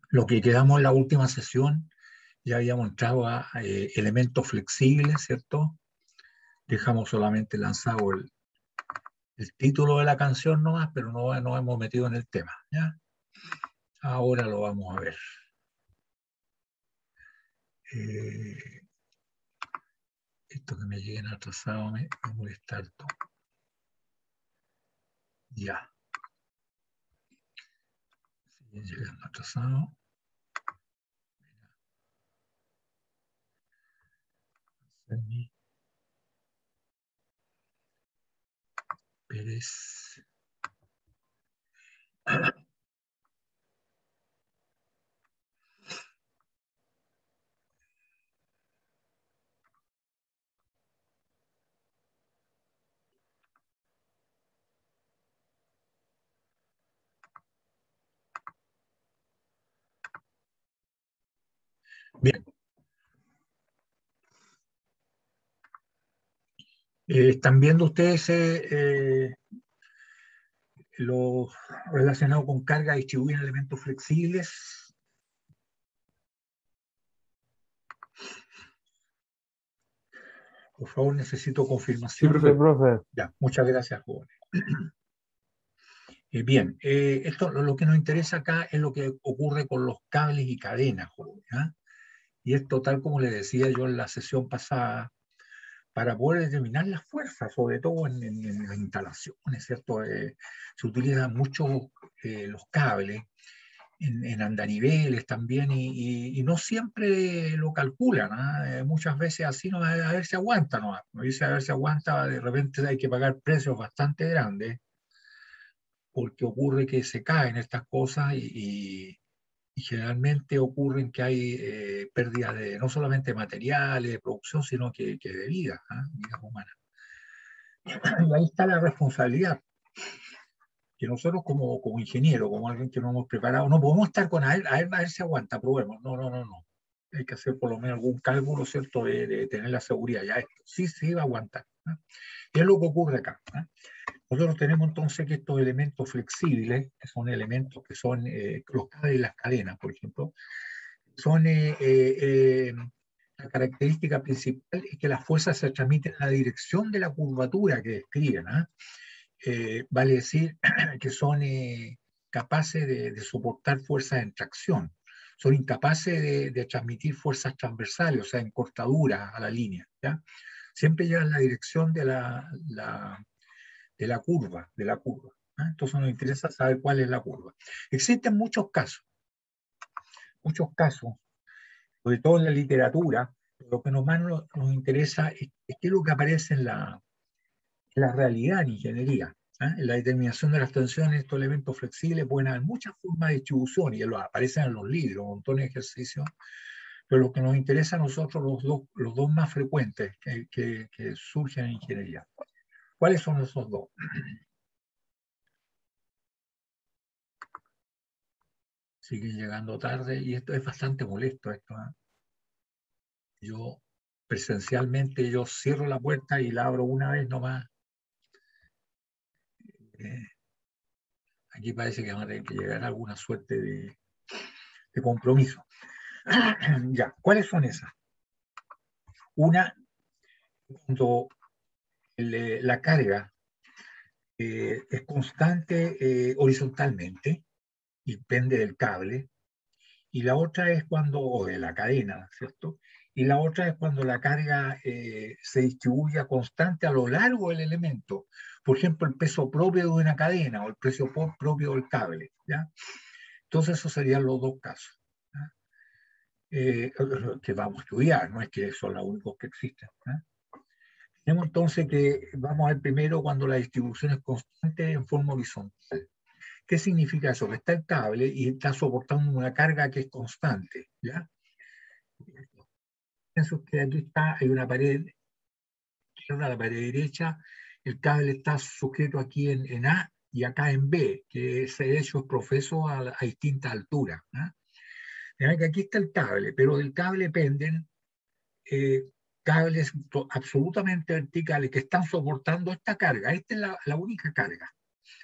Lo que quedamos en la última sesión, ya habíamos entrado a elementos flexibles, ¿cierto? Dejamos solamente lanzado el título de la canción nomás, pero no nos hemos metido en el tema, ¿ya? Ahora lo vamos a ver. Esto que me lleguen atrasado me va a molestar todo. Ya. Siguen llegando atrasado. Pérez. Bien. ¿Están viendo ustedes lo relacionado con carga distribuida en elementos flexibles? Por favor, necesito Sí, confirmación. profe. Ya, muchas gracias, jóvenes. Bien, esto lo que nos interesa acá es lo que ocurre con los cables y cadenas, jóvenes, ¿ah? Y esto, tal como le decía yo en la sesión pasada, para poder determinar las fuerzas, sobre todo en las instalaciones, ¿cierto? Se utilizan mucho los cables en andaniveles también y no siempre lo calculan, ¿ah? Muchas veces así no, a ver si aguanta, ¿no? Dice a ver si aguanta, de repente hay que pagar precios bastante grandes porque ocurre que se caen estas cosas y generalmente ocurren que hay pérdidas de no solamente materiales, de producción, sino que de vida, ¿ah? Vidas humanas. Y ahí está la responsabilidad, que nosotros como ingeniero, como alguien que no hemos preparado, no podemos estar con a ver si aguanta, probemos. No. Hay que hacer por lo menos algún cálculo, ¿cierto?, de tener la seguridad. Ya esto sí va a aguantar, ¿no? Y es lo que ocurre acá, ¿no? Nosotros tenemos entonces que estos elementos flexibles, que son elementos que son los cables y las cadenas, por ejemplo, son la característica principal es que las fuerzas se transmiten en la dirección de la curvatura que describen, ¿eh? Vale decir que son capaces de soportar fuerzas en tracción, son incapaces de transmitir fuerzas transversales, o sea, en cortadura a la línea, ¿ya? Siempre llevan la dirección de la curva, ¿eh? Entonces nos interesa saber cuál es la curva. Existen muchos casos, sobre todo en la literatura, lo que más nos interesa es qué es lo que aparece en la realidad en ingeniería. ¿Eh? En la determinación de las tensiones, estos elementos flexibles pueden haber muchas formas de distribución y aparecen en los libros, montones de ejercicios, pero lo que nos interesa a nosotros, los dos más frecuentes que surgen en ingeniería. ¿Cuáles son esos dos? Siguen llegando tarde y esto es bastante molesto. Esto, ¿eh? Yo presencialmente yo cierro la puerta y la abro una vez nomás. Eh, Aquí parece que van a tener que llegar a alguna suerte de compromiso. Ya, ¿cuáles son esas? Una, cuando la carga es constante horizontalmente y pende del cable, y la otra es cuando, o de la cadena, ¿cierto? Y la otra es cuando la carga se distribuye constante a lo largo del elemento. Por ejemplo, el peso propio de una cadena o el peso propio del cable, ¿ya? Entonces, esos serían los dos casos, ¿ya? Que vamos a estudiar, no es que son los únicos que existen, ¿ya? Tenemos entonces que, vamos a ver primero cuando la distribución es constante en forma horizontal. ¿Qué significa eso? Que está el cable y está soportando una carga que es constante, ¿ya? Pienso que aquí hay una pared izquierda, la pared derecha, el cable está sujeto aquí en A y acá en B, que ese hecho es profeso a distintas alturas, ¿no? Que aquí está el cable, pero del cable penden eh, cables absolutamente verticales que están soportando esta carga. Esta es la única carga.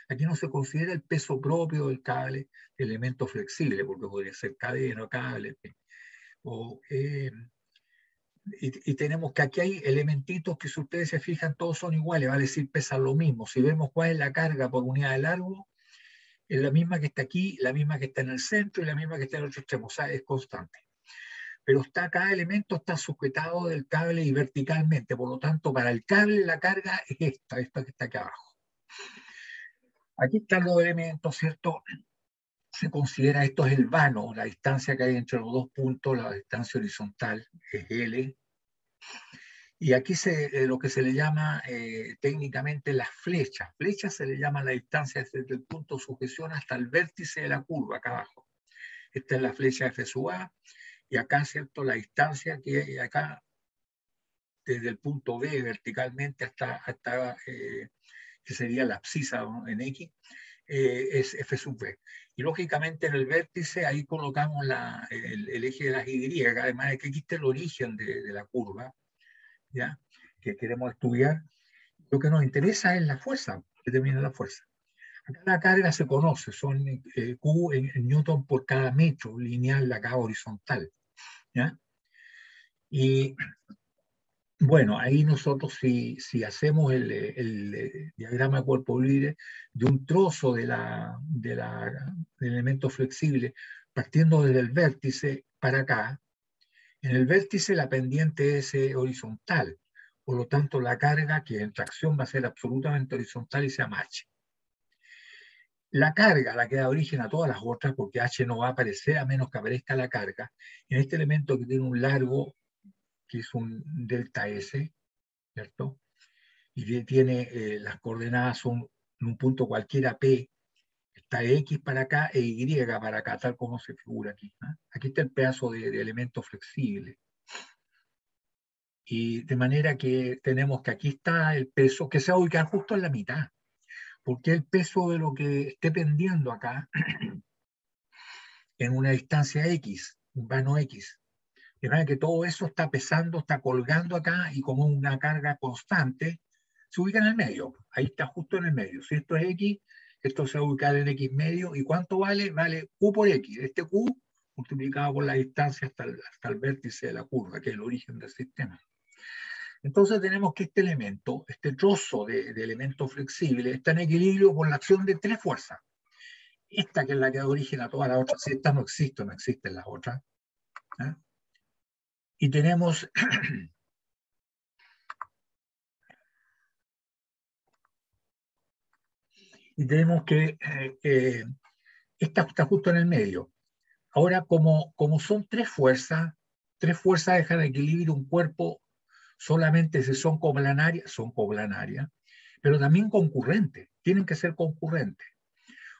Aquí no se considera el peso propio del cable, elemento flexible, porque podría ser cadena o cable, en fin. Y tenemos que aquí hay elementitos que si ustedes se fijan todos son iguales, vale decir pesan lo mismo. Si vemos cuál es la carga por unidad de largo, es la misma que está aquí, la misma que está en el centro y la misma que está en el otro extremo, o sea, es constante. Pero cada elemento está sujetado del cable y verticalmente, por lo tanto, para el cable la carga es esta que está aquí abajo. Aquí están los elementos, ¿cierto? Se considera esto es el vano, la distancia que hay entre los dos puntos, la distancia horizontal es L. Y aquí lo que se le llama técnicamente las flechas. Flechas se le llama la distancia desde el punto de sujeción hasta el vértice de la curva, acá abajo. Esta es la flecha F sub A, y acá, ¿cierto? La distancia que hay acá, desde el punto B verticalmente hasta que sería la abscisa, ¿no?, en X, es F sub B. Y lógicamente en el vértice ahí colocamos el eje de las Y, además de que aquí está el origen de la curva, ¿ya?, que queremos estudiar. Lo que nos interesa es la fuerza, determina la fuerza. Acá la carga se conoce, son Q en Newton por cada metro lineal, acá horizontal, ¿ya? Y bueno, ahí nosotros si hacemos el diagrama de cuerpo libre de un trozo del elemento flexible, partiendo desde el vértice para acá, en el vértice la pendiente es horizontal, por lo tanto la carga que en tracción va a ser absolutamente horizontal y se llama H. La carga, la que da origen a todas las otras, porque H no va a aparecer a menos que aparezca la carga, en este elemento que tiene un largo, que es un delta S, ¿cierto? Y tiene las coordenadas son en un punto cualquiera P, está X para acá e Y para acá, tal como se figura aquí, ¿no? Aquí está el pedazo de elemento flexible. Y de manera que tenemos que aquí está el peso que se va a ubicar justo en la mitad, porque el peso de lo que esté pendiendo acá en una distancia X, un vano X. De manera que todo eso está pesando, está colgando acá y como una carga constante, se ubica en el medio. Ahí está justo en el medio. Si esto es X, esto se va a ubicar en X medio. ¿Y cuánto vale? Vale Q por X. Este Q multiplicado por la distancia hasta el vértice de la curva, que es el origen del sistema. Entonces tenemos que este elemento, este trozo de elemento flexible, está en equilibrio por la acción de tres fuerzas. Esta que es la que da origen a todas las otras. Si esta no existe, no existen las otras. ¿Eh? Y tenemos que esta está justo en el medio. Ahora, como son tres fuerzas dejan de equilibrio un cuerpo solamente si son coplanarias, pero también concurrentes, tienen que ser concurrentes.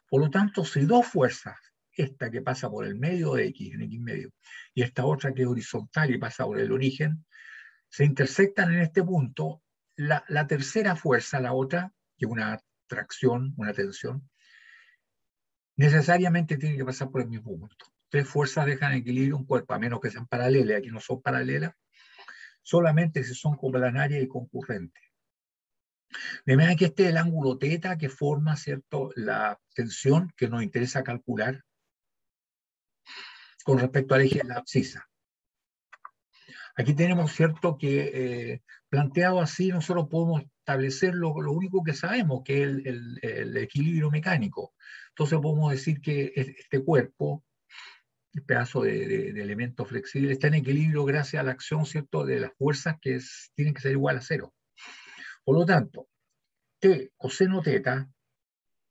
Por lo tanto, si dos fuerzas, esta que pasa por el medio de X, en X medio, y esta otra que es horizontal y pasa por el origen, se intersectan en este punto, la tercera fuerza, la otra, que es una tracción, una tensión, necesariamente tiene que pasar por el mismo punto. Tres fuerzas dejan equilibrio un cuerpo, a menos que sean paralelas, aquí no son paralelas, solamente si son coplanarias y concurrentes. De manera que este es el ángulo θ que forma, ¿cierto?, la tensión que nos interesa calcular con respecto al eje de la abscisa. Aquí tenemos, ¿cierto?, que planteado así nosotros podemos establecer lo único que sabemos, que es el equilibrio mecánico. Entonces podemos decir que este cuerpo, el pedazo de elemento flexible, está en equilibrio gracias a la acción, ¿cierto?, de las fuerzas que tienen que ser igual a cero. Por lo tanto, T coseno θ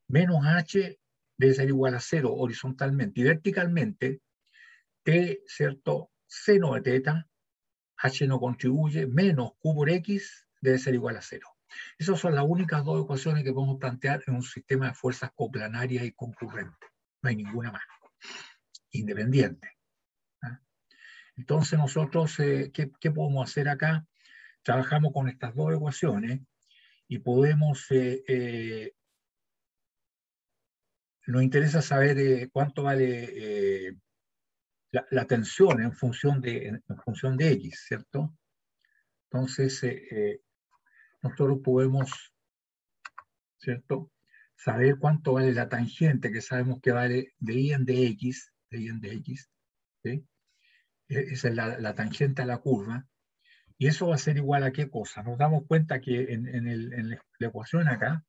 menos H debe ser igual a cero horizontalmente y verticalmente. T, ¿cierto?, seno de θ, H no contribuye, menos Q por X debe ser igual a cero. Esas son las únicas dos ecuaciones que podemos plantear en un sistema de fuerzas coplanarias y concurrentes. No hay ninguna más, independiente. ¿Ah? Entonces nosotros, ¿qué podemos hacer acá? Trabajamos con estas dos ecuaciones y podemos, nos interesa saber cuánto vale la tensión en función de X, ¿cierto? Entonces, nosotros podemos, ¿cierto?, saber cuánto vale la tangente, que sabemos que vale de I en dx, ¿sí? Esa es la tangente a la curva, y eso va a ser igual a qué cosa. Nos damos cuenta que en la ecuación acá,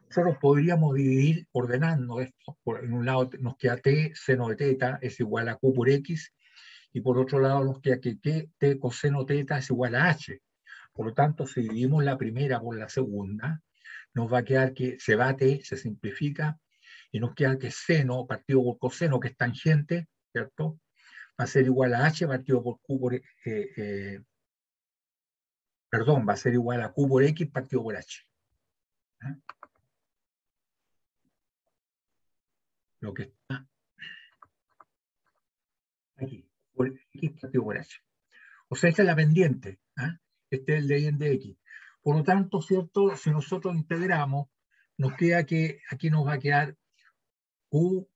nosotros podríamos dividir ordenando esto. En un lado nos queda t seno de teta es igual a q por x, y por otro lado nos queda que t coseno teta es igual a h. Por lo tanto, si dividimos la primera por la segunda, nos va a quedar que se va t, se simplifica, y nos queda que seno partido por coseno, que es tangente, ¿cierto? Va a ser igual a h partido por q por, perdón, va a ser igual a q por x partido por h. ¿Eh? Lo que está aquí, por x partido por h. O sea, esta es la pendiente. ¿Eh? Este es el de y en dx. Por lo tanto, ¿cierto? Si nosotros integramos, nos queda que aquí nos va a quedar q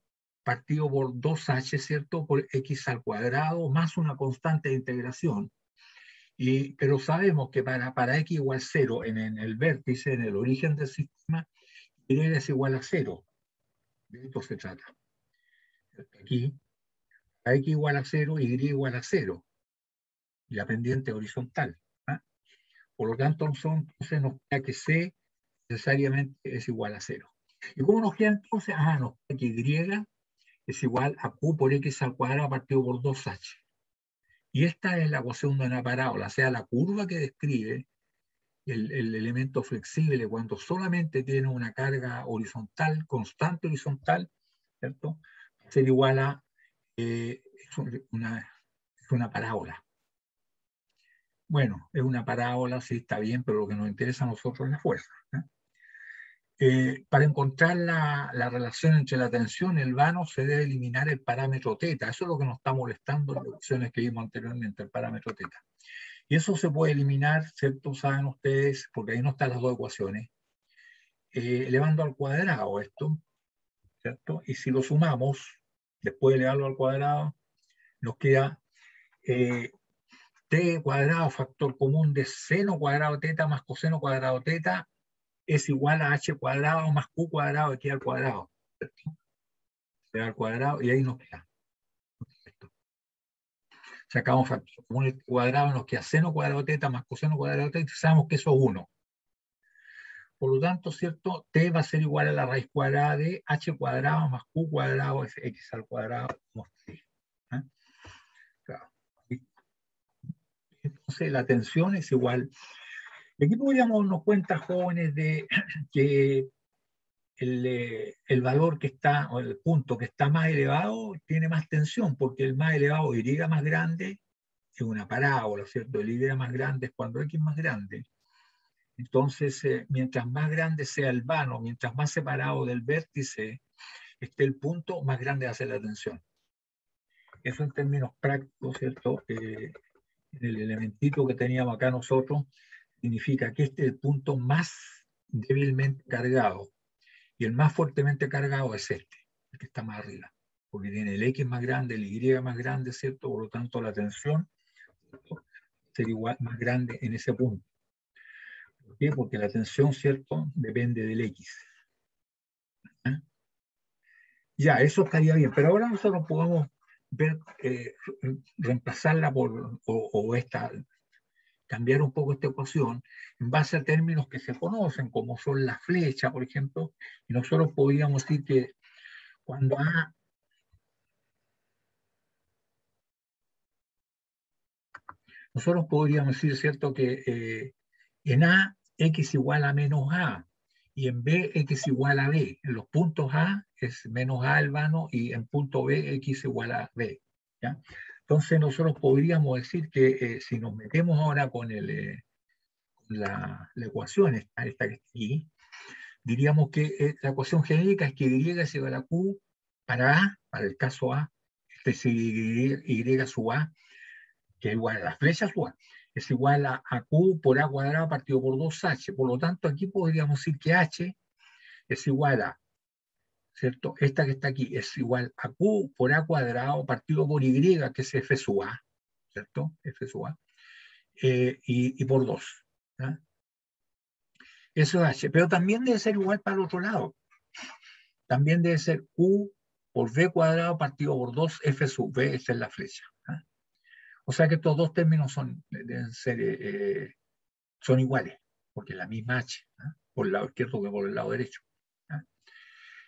partido por 2h, ¿cierto? Por x al cuadrado más una constante de integración. Pero sabemos que para x igual 0 en el vértice, en el origen del sistema, y es igual a 0. De esto se trata. Aquí, a x igual a 0, y igual a 0. Y la pendiente horizontal. ¿Ah? Por lo tanto, entonces nos queda que c necesariamente es igual a 0. ¿Y cómo nos queda entonces? Nos queda que y es igual a q por x al cuadrado partido por 2h. Y esta es la ecuación de una parábola, o sea, la curva que describe el elemento flexible cuando solamente tiene una carga horizontal, constante horizontal, ¿cierto? Va a ser igual a es una parábola. Bueno, es una parábola, sí está bien, pero lo que nos interesa a nosotros es la fuerza. Para encontrar la relación entre la tensión y el vano se debe eliminar el parámetro teta. Eso es lo que nos está molestando en las opciones que vimos anteriormente, el parámetro teta. Y eso se puede eliminar, ¿cierto? Saben ustedes, porque ahí no están las dos ecuaciones, elevando al cuadrado esto, ¿cierto? Y si lo sumamos, después de elevarlo al cuadrado, nos queda t cuadrado factor común de seno cuadrado teta más coseno cuadrado teta es igual a h cuadrado más q cuadrado aquí al cuadrado. ¿Cierto? Se da al cuadrado y ahí nos queda. ¿Cierto? Sacamos factor común cuadrado, nos queda seno cuadrado teta más coseno cuadrado teta y sabemos que eso es 1. Por lo tanto, ¿cierto? T va a ser igual a la raíz cuadrada de h cuadrado más q cuadrado es x al cuadrado. ¿Eh? Claro. Entonces, la tensión es igual. Y aquí podríamos darnos cuenta, jóvenes, de que el valor que está, o el punto que está más elevado, tiene más tensión, porque el más elevado, y más grande, es una parábola, ¿cierto? El y más grande es cuando x es más grande. Entonces, mientras más grande sea el vano, mientras más separado del vértice esté el punto, más grande va a ser la tensión. Eso en términos prácticos, ¿cierto? El elementito que teníamos acá nosotros significa que este es el punto más débilmente cargado y el más fuertemente cargado es este, el que está más arriba, porque tiene el X más grande, el Y más grande, ¿cierto? Por lo tanto, la tensión sería igual más grande en ese punto. ¿Por qué? Porque la tensión, ¿cierto? Depende del X. ¿Eh? Ya, eso estaría bien, pero ahora nosotros podemos ver, reemplazarla o esta, cambiar un poco esta ecuación en base a términos que se conocen, como son la flecha, por ejemplo, y nosotros podríamos decir que cuando A, nosotros podríamos decir, ¿cierto?, que en A, X igual a menos A, y en B, X igual a B. En los puntos A es menos A el vano, y en punto B, X igual a B. ¿Ya? Entonces nosotros podríamos decir que si nos metemos ahora con la ecuación, esta que está aquí, diríamos que la ecuación genérica es que Y es igual a Q para A, para el caso A, este es Y sub A, que es igual a la flecha sub A, es igual a Q por A cuadrado partido por 2H. Por lo tanto, aquí podríamos decir que H es igual a, ¿cierto? Esta que está aquí es igual a Q por A cuadrado partido por Y, que es F sub A, ¿cierto? F sub A, y por 2. ¿Ya? Eso es H, pero también debe ser igual para el otro lado. también debe ser Q por V cuadrado partido por 2 F sub V, esta es la flecha. ¿Ah? O sea que estos dos términos deben ser, son iguales, porque es la misma H, ¿ah? Por el lado izquierdo que por el lado derecho. ¿Ah?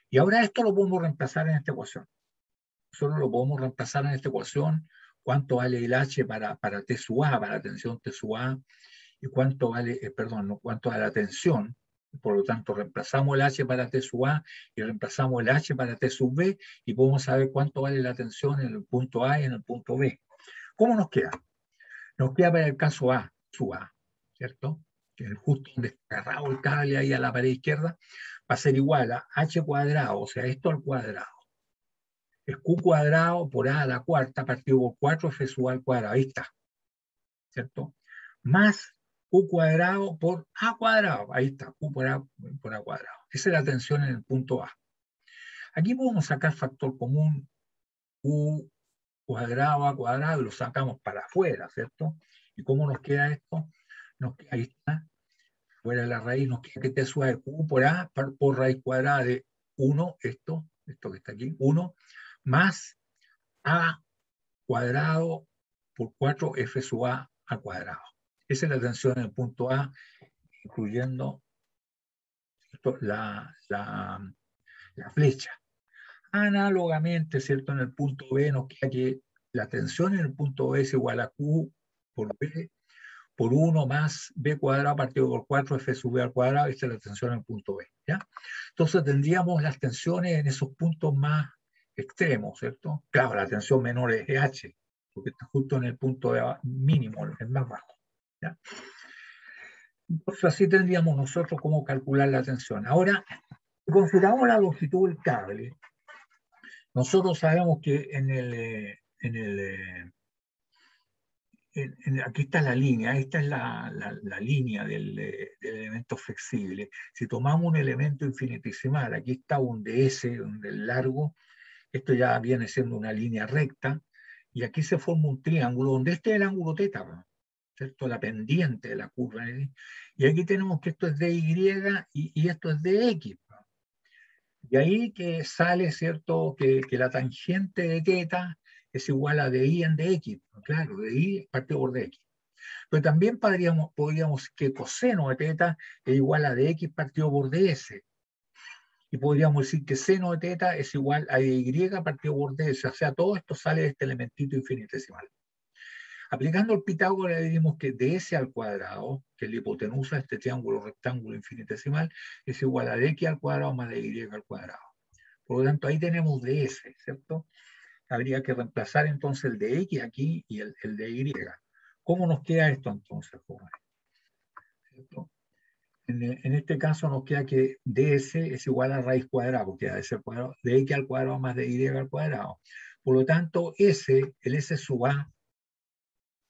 Y ahora esto lo podemos reemplazar en esta ecuación. Solo lo podemos reemplazar en esta ecuación. ¿Cuánto vale el H para T sub A, para la tensión T sub A? Y cuánto vale, perdón, no, cuánto vale la tensión. Por lo tanto, reemplazamos el H para T sub A y reemplazamos el H para T sub B y podemos saber cuánto vale la tensión en el punto A y en el punto B. ¿Cómo nos queda? Nos queda para el caso A, sub A, ¿cierto? Que es justo donde está agarrado el cable ahí a la pared izquierda, va a ser igual a H cuadrado, o sea, esto al cuadrado. Es Q cuadrado por A a la cuarta partido por 4 F sub A al cuadrado. Ahí está, ¿cierto? Más Q cuadrado por A cuadrado. Ahí está, Q por A cuadrado. Esa es la tensión en el punto A. Aquí podemos sacar factor común Q cuadrado A cuadrado y lo sacamos para afuera, ¿cierto? ¿Y cómo nos queda esto? Ahí está, fuera de la raíz, nos queda que T sub A de Q por A por raíz cuadrada de 1, esto que está aquí, 1, más A cuadrado por 4 F sub A al cuadrado. Esa es la tensión en el punto A, incluyendo la flecha. Análogamente, ¿cierto? En el punto B nos queda que la tensión en el punto B es igual a Q por B por 1 más B cuadrado partido por 4 F sub B al cuadrado. Esta es la tensión en el punto B. ¿Ya? Entonces tendríamos las tensiones en esos puntos más extremos, ¿cierto? Claro, la tensión menor es H, porque está justo en el punto mínimo, el más bajo. ¿Ya? Entonces así tendríamos nosotros cómo calcular la tensión. Ahora, si consideramos la longitud del cable, nosotros sabemos que aquí está la línea, esta es la línea del elemento flexible. Si tomamos un elemento infinitesimal, aquí está un ds, un del largo, esto ya viene siendo una línea recta, y aquí se forma un triángulo donde este es el ángulo θ, ¿cierto? La pendiente de la curva. Y aquí tenemos que esto es dy y esto es dx. Y ahí que sale, ¿cierto? Que la tangente de θ es igual a dy en dx. Claro, dy partido por dx. Pero también podríamos que coseno de θ es igual a dx partido por ds. Y podríamos decir que seno de θ es igual a dy partido por ds. O sea, todo esto sale de este elementito infinitesimal. Aplicando el Pitágoras diríamos que ds al cuadrado, que es la hipotenusa de este triángulo rectángulo infinitesimal, es igual a dx al cuadrado más dy al cuadrado. Por lo tanto, ahí tenemos ds, ¿cierto? Habría que reemplazar entonces el de x aquí y el de y. ¿Cómo nos queda esto entonces, jóvenes? ¿Cierto? En este caso nos queda que ds es igual a raíz cuadrada, porque a ese cuadrado, de x al cuadrado más de y al cuadrado. Por lo tanto, el s sub a,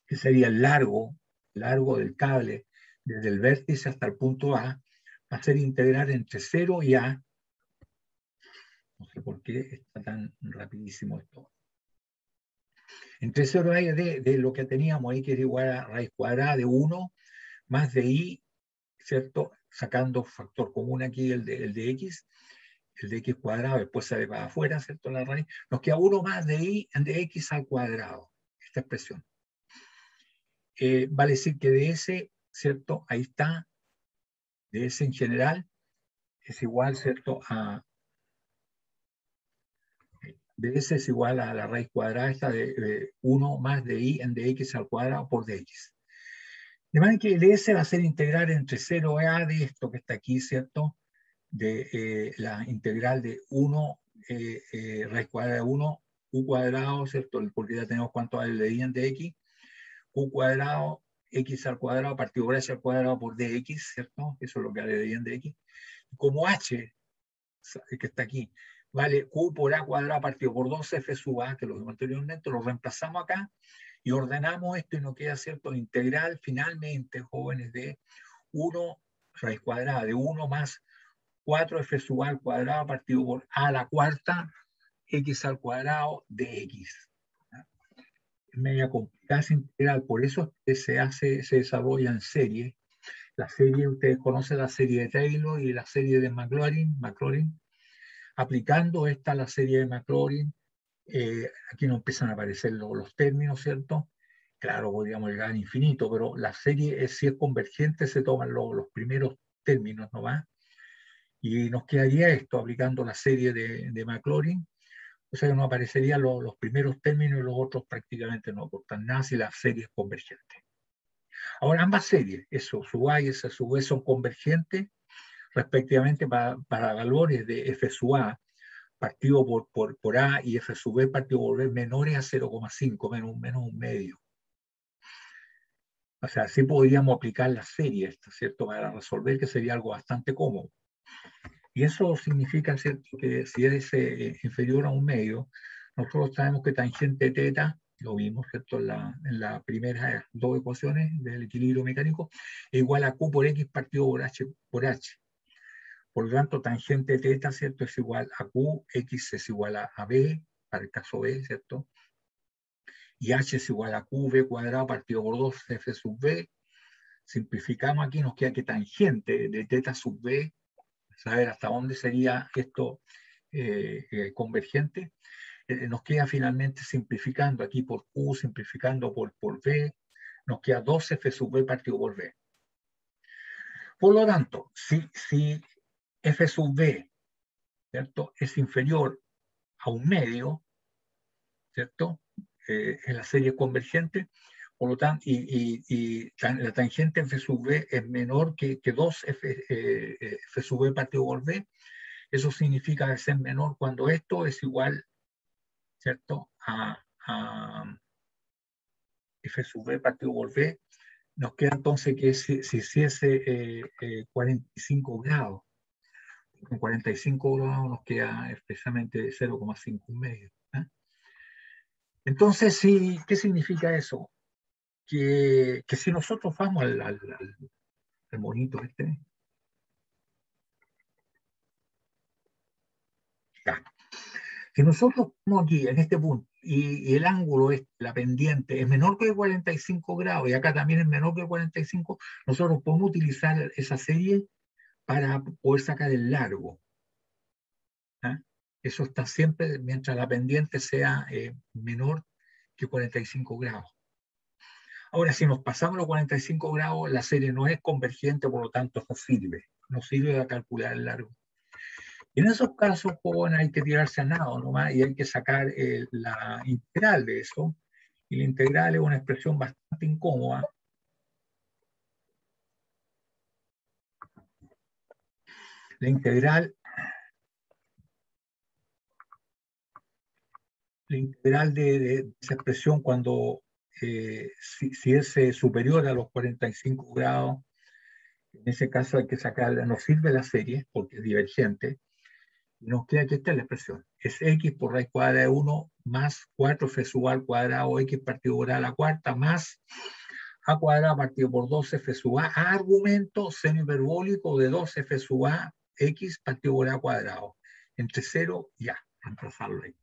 que sería el largo del cable, desde el vértice hasta el punto A, va a ser integral entre 0 y A. No sé por qué está tan rapidísimo esto. Entre 0 y A de lo que teníamos ahí, que era igual a raíz cuadrada de 1 más de I, ¿cierto? Sacando factor común aquí, el de X, el de X cuadrado, después sale para afuera, ¿cierto? La raíz. Nos queda 1 más de I de X al cuadrado, esta expresión. Vale decir que de ese, ¿cierto? Ahí está, de ese en general, es igual, ¿cierto? De ese es igual a la raíz cuadrada esta de 1 más de I en dx al cuadrado por dx. De manera que el ds va a ser integral entre 0 y a de esto que está aquí, ¿cierto? De la integral de 1 raíz cuadrada de 1 q cuadrado, ¿cierto? Porque ya tenemos cuánto vale el de I en dx, q cuadrado x al cuadrado partido por h al cuadrado por dx, ¿cierto? Eso es lo que vale de I en dx. Como h, que está aquí, vale q por a cuadrado partido por 2f sub a, que lo vimos anteriormente, lo reemplazamos acá y ordenamos esto y nos queda, ¿cierto? Integral finalmente, jóvenes, de 1 raíz cuadrada de 1 más 4f sub a al cuadrado partido por a la cuarta x al cuadrado de x. Es media complicada esa integral, por eso es que se desarrolla en serie. La serie, ustedes conocen la serie de Taylor y la serie de Maclaurin. aplicando esta la serie de Maclaurin, aquí no empiezan a aparecer los términos, ¿cierto? Claro, podríamos llegar al infinito, pero la serie, si es convergente, se toman los primeros términos nomás, y nos quedaría esto, aplicando la serie de Maclaurin, o sea que nos aparecerían los primeros términos y los otros prácticamente no aportan nada si la serie es convergente. Ahora, ambas series, eso, sub A y S sub B, son convergentes respectivamente para valores de F sub A partido por A y F sub B partido por B menores a 0,5, menos un medio. O sea, sí podríamos aplicar la serie esta, ¿cierto? Para resolver, que sería algo bastante cómodo. Y eso significa, ¿cierto?, que si es inferior a un medio, nosotros sabemos que tangente teta, lo vimos, ¿cierto?, en las primeras dos ecuaciones del equilibrio mecánico, es igual a Q por X partido por H por H. Por lo tanto, tangente teta, ¿cierto?, es igual a Q, X es igual a B, para el caso B, ¿cierto? Y H es igual a QB cuadrado partido por 2 F sub B. Simplificamos aquí, nos queda que tangente de teta sub B, saber hasta dónde sería esto convergente, nos queda finalmente simplificando aquí por Q, simplificando por B, nos queda 2F sub B partido por B. Por lo tanto, si F sub B, ¿cierto?, es inferior a un medio, ¿cierto?, en la serie convergente, por lo tanto, la tangente F sub B es menor que 2F F sub B partido por B. Eso significa que es menor cuando esto es igual, ¿cierto?, a F sub B partido por B. Nos queda entonces que si hiciese 45 grados, con 45 grados nos queda especialmente 0,5 medio. ¿Eh? Entonces, sí, ¿qué significa eso? Que si nosotros vamos al monito este, ya. Si nosotros estamos aquí en este punto y el ángulo, la pendiente, es menor que 45 grados y acá también es menor que 45, nosotros podemos utilizar esa serie para poder sacar el largo. ¿Eh? Eso está siempre mientras la pendiente sea menor que 45 grados. Ahora, si nos pasamos los 45 grados, la serie no es convergente, por lo tanto no sirve. No sirve para calcular el largo. Y en esos casos, pues, hay que tirarse a nado nomás y hay que sacar la integral de eso. Y la integral es una expresión bastante incómoda. La integral de esa expresión cuando si es superior a los 45 grados, en ese caso hay que sacarla, no sirve la serie porque es divergente, y nos queda que esta es la expresión, es x por raíz cuadrada de 1 más 4f sub a al cuadrado x partido por a la cuarta más a cuadrado partido por 2f sub a argumento seno hiperbólico de 2f sub a x partido por a cuadrado, entre 0 y a, reemplazarlo ahí.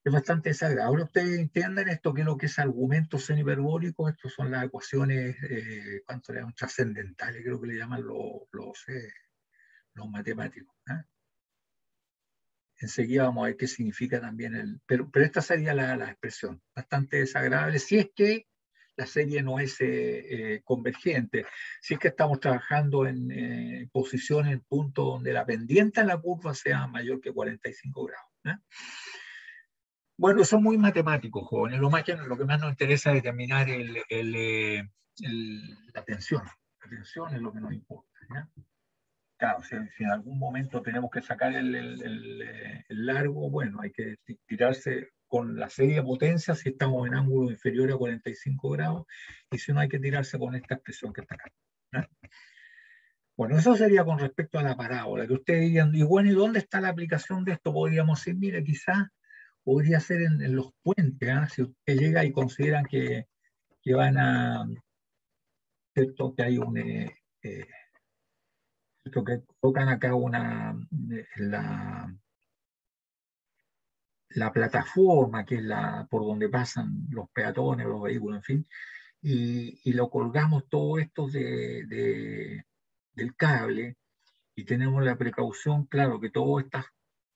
Es bastante desagradable. Ahora ustedes entienden esto, que es lo que es argumento seno hiperbólico. Estas son las ecuaciones, ¿cuánto le llaman? Trascendentales, creo que le llaman los matemáticos. ¿Eh? Enseguida vamos a ver qué significa también pero esta sería la expresión, bastante desagradable, si es que la serie no es convergente, si es que estamos trabajando en posiciones, en puntos donde la pendiente en la curva sea mayor que 45 grados. ¿Eh? Bueno, son muy matemáticos, jóvenes. Lo que más nos interesa es determinar la tensión. La tensión es lo que nos importa. ¿Ya? Claro, si en algún momento tenemos que sacar el largo, bueno, hay que tirarse con la serie de potencia si estamos en ángulo inferior a 45 grados, y si no, hay que tirarse con esta expresión que está acá. ¿Ya? Bueno, eso sería con respecto a la parábola, que ustedes dirían, y bueno, ¿y dónde está la aplicación de esto? Podríamos decir, mire, quizás podría ser en los puentes, ¿eh? Si usted llega y consideran que van a, ¿cierto? Que hay que tocan acá la plataforma, que es por donde pasan los peatones, los vehículos, en fin, y lo colgamos todo esto del cable, y tenemos la precaución, claro, que todas estas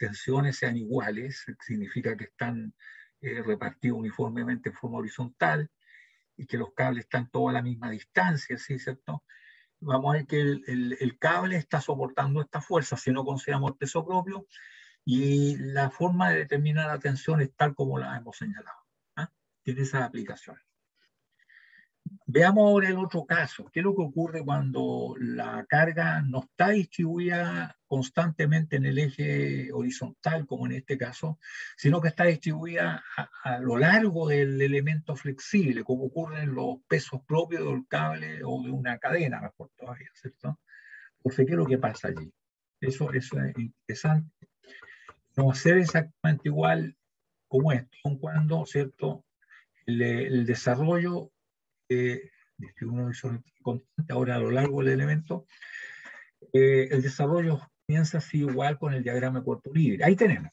tensiones sean iguales, significa que están repartidos uniformemente en forma horizontal y que los cables están todos a la misma distancia, ¿sí? ¿Cierto? Vamos a ver que el cable está soportando esta fuerza si no consideramos el peso propio, y la forma de determinar la tensión es tal como la hemos señalado. ¿Ah? Tiene esas aplicaciones. Veamos ahora el otro caso. ¿Qué es lo que ocurre cuando la carga no está distribuida constantemente en el eje horizontal, como en este caso, sino que está distribuida a lo largo del elemento flexible, como ocurre en los pesos propios del cable o de una cadena, mejor todavía, ¿cierto? Entonces, ¿qué es lo que pasa allí? Eso es interesante. No va a ser exactamente igual como esto, aun cuando, ¿cierto? El desarrollo de que uno es constante ahora a lo largo del elemento, el desarrollo comienza así igual con el diagrama de cuerpo libre. Ahí tenemos.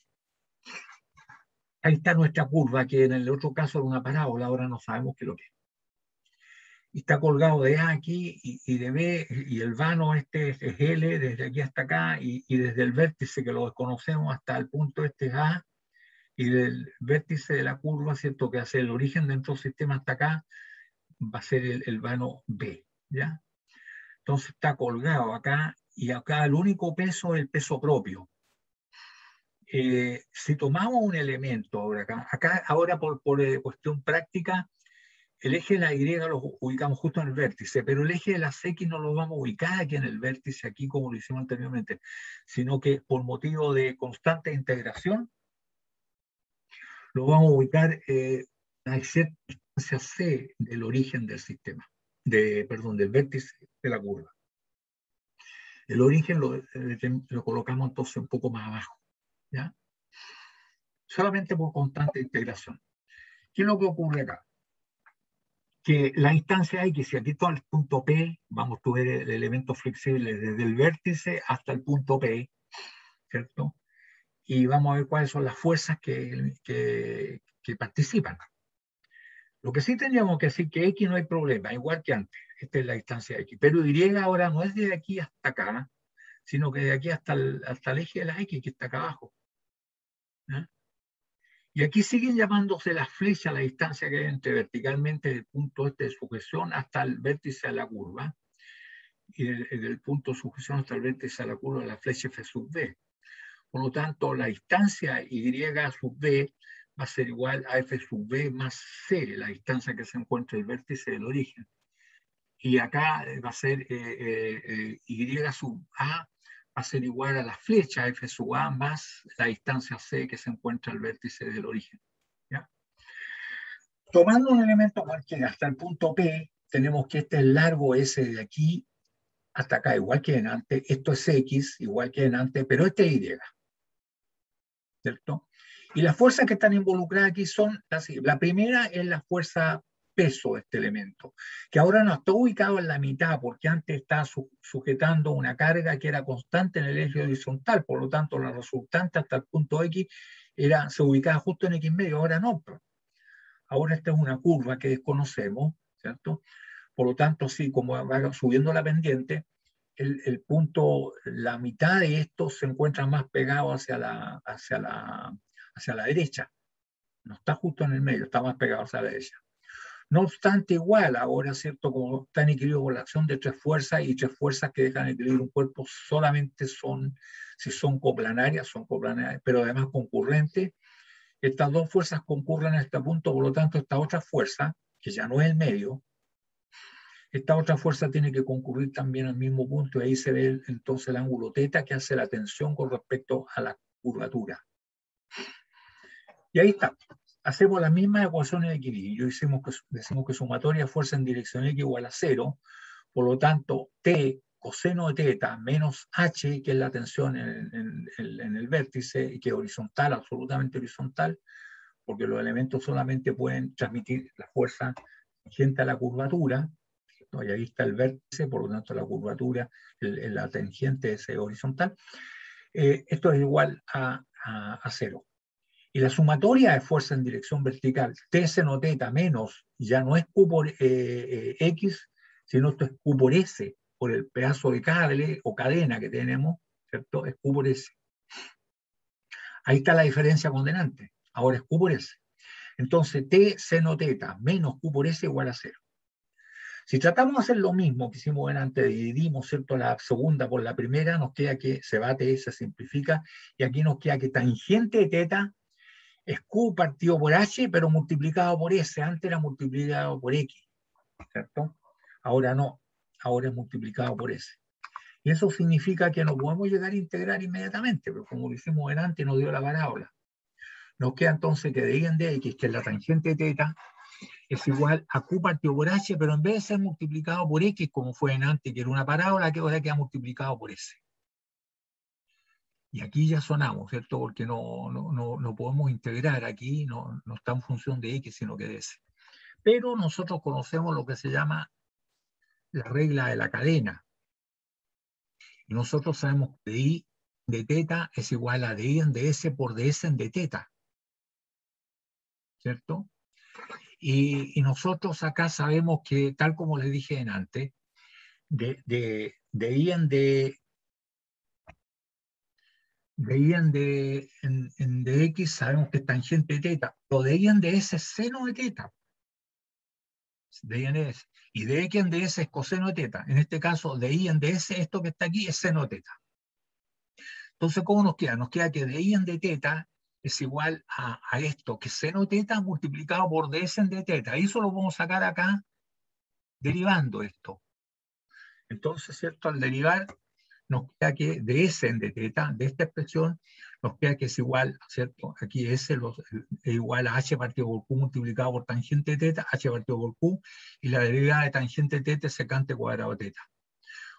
Ahí está nuestra curva, que en el otro caso era una parábola, ahora no sabemos qué es lo que es. Y está colgado de A aquí y de B, y el vano este es L, desde aquí hasta acá, y desde el vértice que lo desconocemos hasta el punto este es A, y del vértice de la curva, ¿cierto? Que hace el origen dentro del sistema hasta acá, va a ser el vano B, ¿ya? Entonces está colgado acá, y acá el único peso es el peso propio. Si tomamos un elemento ahora acá ahora por cuestión práctica, el eje de la Y lo ubicamos justo en el vértice, pero el eje de las X no lo vamos a ubicar aquí en el vértice, aquí como lo hicimos anteriormente, sino que por motivo de constante integración, lo vamos a ubicar a cierta distancia C del origen del sistema, perdón, del vértice de la curva. El origen lo colocamos entonces un poco más abajo, ¿ya? Solamente por constante integración. ¿Qué es lo que ocurre acá? Que la instancia X, si aquí todo el punto P, vamos a ver el elemento flexible desde el vértice hasta el punto P, ¿cierto? Y vamos a ver cuáles son las fuerzas que participan. Lo que sí tendríamos que decir que X no hay problema, igual que antes. Esta es la distancia X. Pero Y ahora no es de aquí hasta acá, sino que de aquí hasta el eje de la X, que está acá abajo. ¿Eh? Y aquí siguen llamándose las flechas la distancia que hay entre verticalmente el punto este de sujeción hasta el vértice de la curva, y del punto de sujeción hasta el vértice de la curva de la flecha F sub B. Por lo tanto, la distancia Y sub B va a ser igual a F sub B más C, la distancia que se encuentra el vértice del origen. Y acá va a ser Y sub A va a ser igual a la flecha F sub A más la distancia C que se encuentra al vértice del origen. ¿Ya? Tomando un elemento cualquiera hasta el punto P, tenemos que este es el largo S de aquí hasta acá, igual que en antes. Esto es X, igual que en antes, pero este es Y. ¿Cierto? Y las fuerzas que están involucradas aquí son las. La primera es la fuerza peso de este elemento, que ahora no está ubicado en la mitad, porque antes está sujetando una carga que era constante en el eje horizontal, por lo tanto la resultante hasta el punto X se ubicaba justo en X medio, ahora no. Ahora esta es una curva que desconocemos, ¿cierto? Por lo tanto, sí, como va subiendo la pendiente, el punto, la mitad de esto se encuentra más pegado hacia la derecha. No está justo en el medio, está más pegado hacia la derecha. No obstante, igual, ahora, ¿cierto? Como está en equilibrio con la acción de tres fuerzas, y tres fuerzas que dejan equilibrio un cuerpo solamente si son coplanarias, pero además concurrentes. Estas dos fuerzas concurren a este punto, por lo tanto, esta otra fuerza, que ya no es el medio, esta otra fuerza tiene que concurrir también al mismo punto, y ahí se ve entonces el ángulo θ que hace la tensión con respecto a la curvatura. Y ahí está. Hacemos las mismas ecuaciones de equilibrio. Decimos que sumatoria fuerza en dirección X igual a 0. Por lo tanto, T coseno de θ menos H, que es la tensión en el vértice, y que es horizontal, absolutamente horizontal, porque los elementos solamente pueden transmitir la fuerza tangente a la curvatura, ¿no? Y ahí está el vértice, por lo tanto la curvatura, la tangente es horizontal. Esto es igual a 0. Y la sumatoria de fuerza en dirección vertical, T seno θ menos, ya no es Q por X, sino esto es Q por S, por el pedazo de cable o cadena que tenemos, ¿cierto? Es Q por S. Ahí está la diferencia con delante. Ahora es Q por S. Entonces, T seno teta menos Q por S igual a 0. Si tratamos de hacer lo mismo que hicimos antes, dividimos, ¿cierto?, la segunda por la primera, nos queda que se va T, se simplifica, y aquí nos queda que tangente de teta es Q partido por H, pero multiplicado por S. Antes era multiplicado por X, ¿cierto? Ahora no, ahora es multiplicado por S. Y eso significa que no podemos llegar a integrar inmediatamente, pero como lo hicimos antes, nos dio la parábola. Nos queda entonces que de y en dx, que es la tangente de teta, es igual a Q partido por H, pero en vez de ser multiplicado por X, como fue en antes, que era una parábola, que ahora queda multiplicado por S. Y aquí ya sonamos, ¿cierto? Porque no podemos integrar aquí, no está en función de X, sino que de S. Pero nosotros conocemos lo que se llama la regla de la cadena. Y nosotros sabemos que I de teta es igual a I en ds por ds en de teta, ¿cierto? Y nosotros acá sabemos que, tal como les dije antes, de I en en dx sabemos que es tangente de teta, pero de I en ds es seno de teta. De I en ds. Y de x en ds es coseno de teta. En este caso, de I en ds, esto que está aquí es seno de teta. Entonces, ¿cómo nos queda? Nos queda que de I en de teta es igual a esto, que es seno de teta multiplicado por ds en de teta. Y eso lo vamos a sacar acá derivando esto. Entonces, ¿cierto? Al derivar, nos queda que de S en de teta, de esta expresión, nos queda que es igual, ¿cierto? Aquí S es igual a H partido por Q multiplicado por tangente de teta, H partido por Q, y la derivada de tangente de teta es secante cuadrado de teta.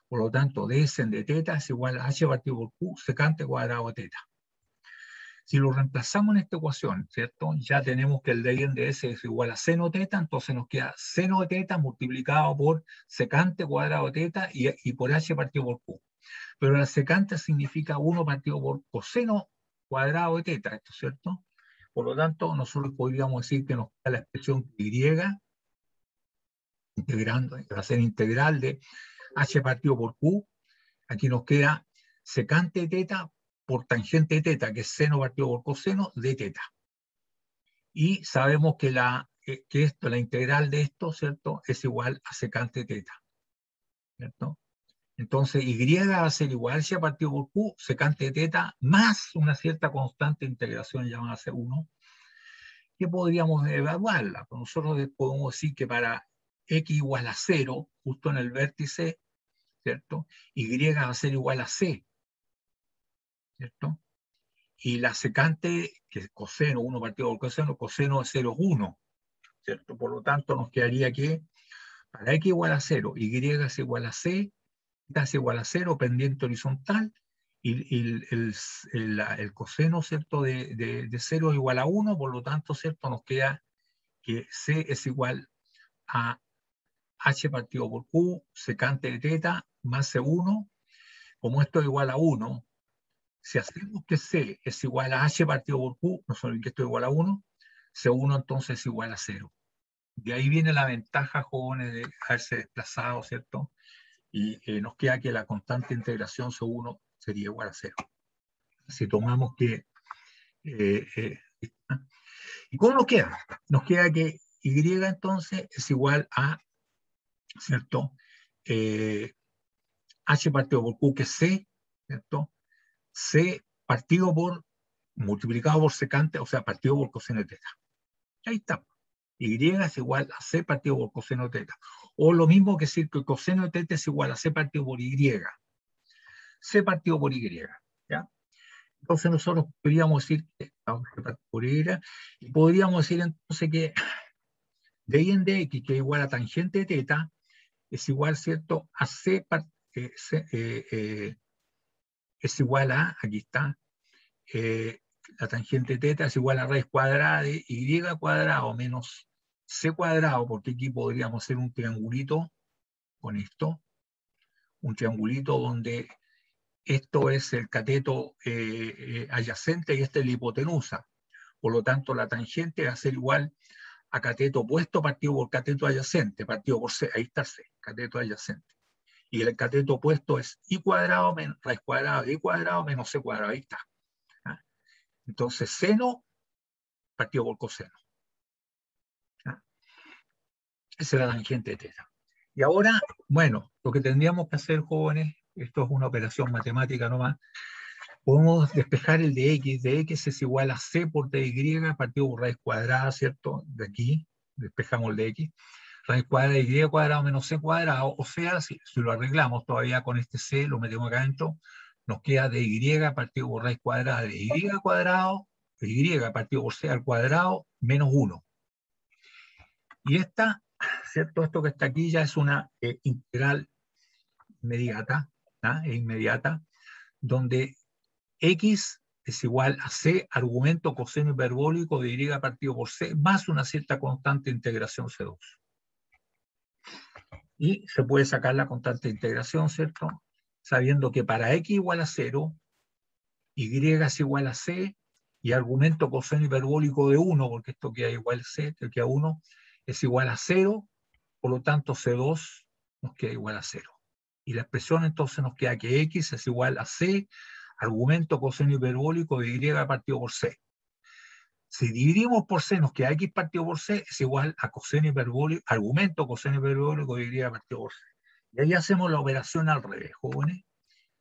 Por lo tanto, ds en de teta es igual a H partido por Q secante cuadrado de teta. Si lo reemplazamos en esta ecuación, ¿cierto? Ya tenemos que el de y en ds es igual a seno teta, entonces nos queda seno de teta multiplicado por secante cuadrado de teta y por H partido por Q. Pero la secante significa 1 partido por coseno cuadrado de teta, ¿esto es cierto? Por lo tanto, nosotros podríamos decir que nos queda la expresión y, integrando, va a ser integral de H partido por Q. Aquí nos queda secante de teta por tangente de teta, que es seno partido por coseno de teta. Y sabemos que la integral de esto, ¿cierto?, es igual a secante de teta, ¿cierto? Entonces, Y va a ser igual a H partido por Q, secante de teta, más una cierta constante de integración llamada C1, que podríamos evaluarla. Pues nosotros podemos decir que para X igual a 0, justo en el vértice, ¿cierto? Y va a ser igual a C, ¿cierto? Y la secante, que es coseno, 1 partido por coseno de 0 es 1, ¿cierto? Por lo tanto, nos quedaría que para X igual a 0, Y es igual a C, θ es igual a 0, pendiente horizontal, y el coseno, ¿cierto?, de 0 es igual a 1, por lo tanto, ¿cierto?, nos queda que C es igual a H partido por Q, secante de teta, más C1. Como esto es igual a 1, si hacemos que C es igual a H partido por Q, no solo que esto es igual a 1, C1 entonces es igual a 0. De ahí viene la ventaja, jóvenes, de haberse desplazado, ¿cierto? Y nos queda que la constante de integración C1 sería igual a 0. Si tomamos que... ¿y cómo nos queda? Nos queda que Y entonces es igual a, ¿cierto? H partido por Q, que es C, ¿cierto? C partido por, multiplicado por secante, o sea, partido por coseno de teta. Ahí está. Y es igual a C partido por coseno de teta. O lo mismo que decir que coseno de teta es igual a C partido por Y. C partido por Y, ¿ya? Entonces nosotros podríamos decir que por Y, y podríamos decir entonces que de Y en dx, que es igual a tangente de teta, es igual, ¿cierto?, a C, es igual a, aquí está, la tangente de teta es igual a raíz cuadrada de Y cuadrado menos C cuadrado, porque aquí podríamos hacer un triangulito con esto, un triangulito donde esto es el cateto adyacente y este es la hipotenusa. Por lo tanto, la tangente va a ser igual a cateto opuesto partido por cateto adyacente, partido por C, ahí está C, cateto adyacente. Y el cateto opuesto es I cuadrado menos raíz cuadrada de I cuadrado menos C cuadrado, ahí está. ¿Ah? Entonces, seno partido por coseno. ¿Ya? Esa es la tangente de teta. Y ahora, bueno, lo que tendríamos que hacer, jóvenes, esto es una operación matemática nomás, podemos despejar el de x es igual a c por dy partido por raíz cuadrada, ¿cierto? De aquí, despejamos el de x, raíz cuadrada de y cuadrado menos c cuadrado, o sea, si lo arreglamos todavía con este c, lo metemos acá adentro, nos queda dy partido por raíz cuadrada de y cuadrado, de y partido por c al cuadrado, menos 1. Y esta, ¿cierto? Esto que está aquí ya es una integral inmediata, ¿ah? Es inmediata, donde x es igual a c, argumento coseno hiperbólico de y partido por c, más una cierta constante de integración C2. Y se puede sacar la constante de integración, ¿cierto? Sabiendo que para x igual a 0, y es igual a c, y argumento coseno hiperbólico de 1, porque esto queda igual a c, que queda 1, es igual a 0, por lo tanto C2 nos queda igual a 0. Y la expresión entonces nos queda que x es igual a c, argumento coseno hiperbólico de y partido por c. Si dividimos por c, nos queda x partido por c es igual a coseno hiperbólico, argumento coseno hiperbólico de y partido por c. Y ahí hacemos la operación al revés, jóvenes,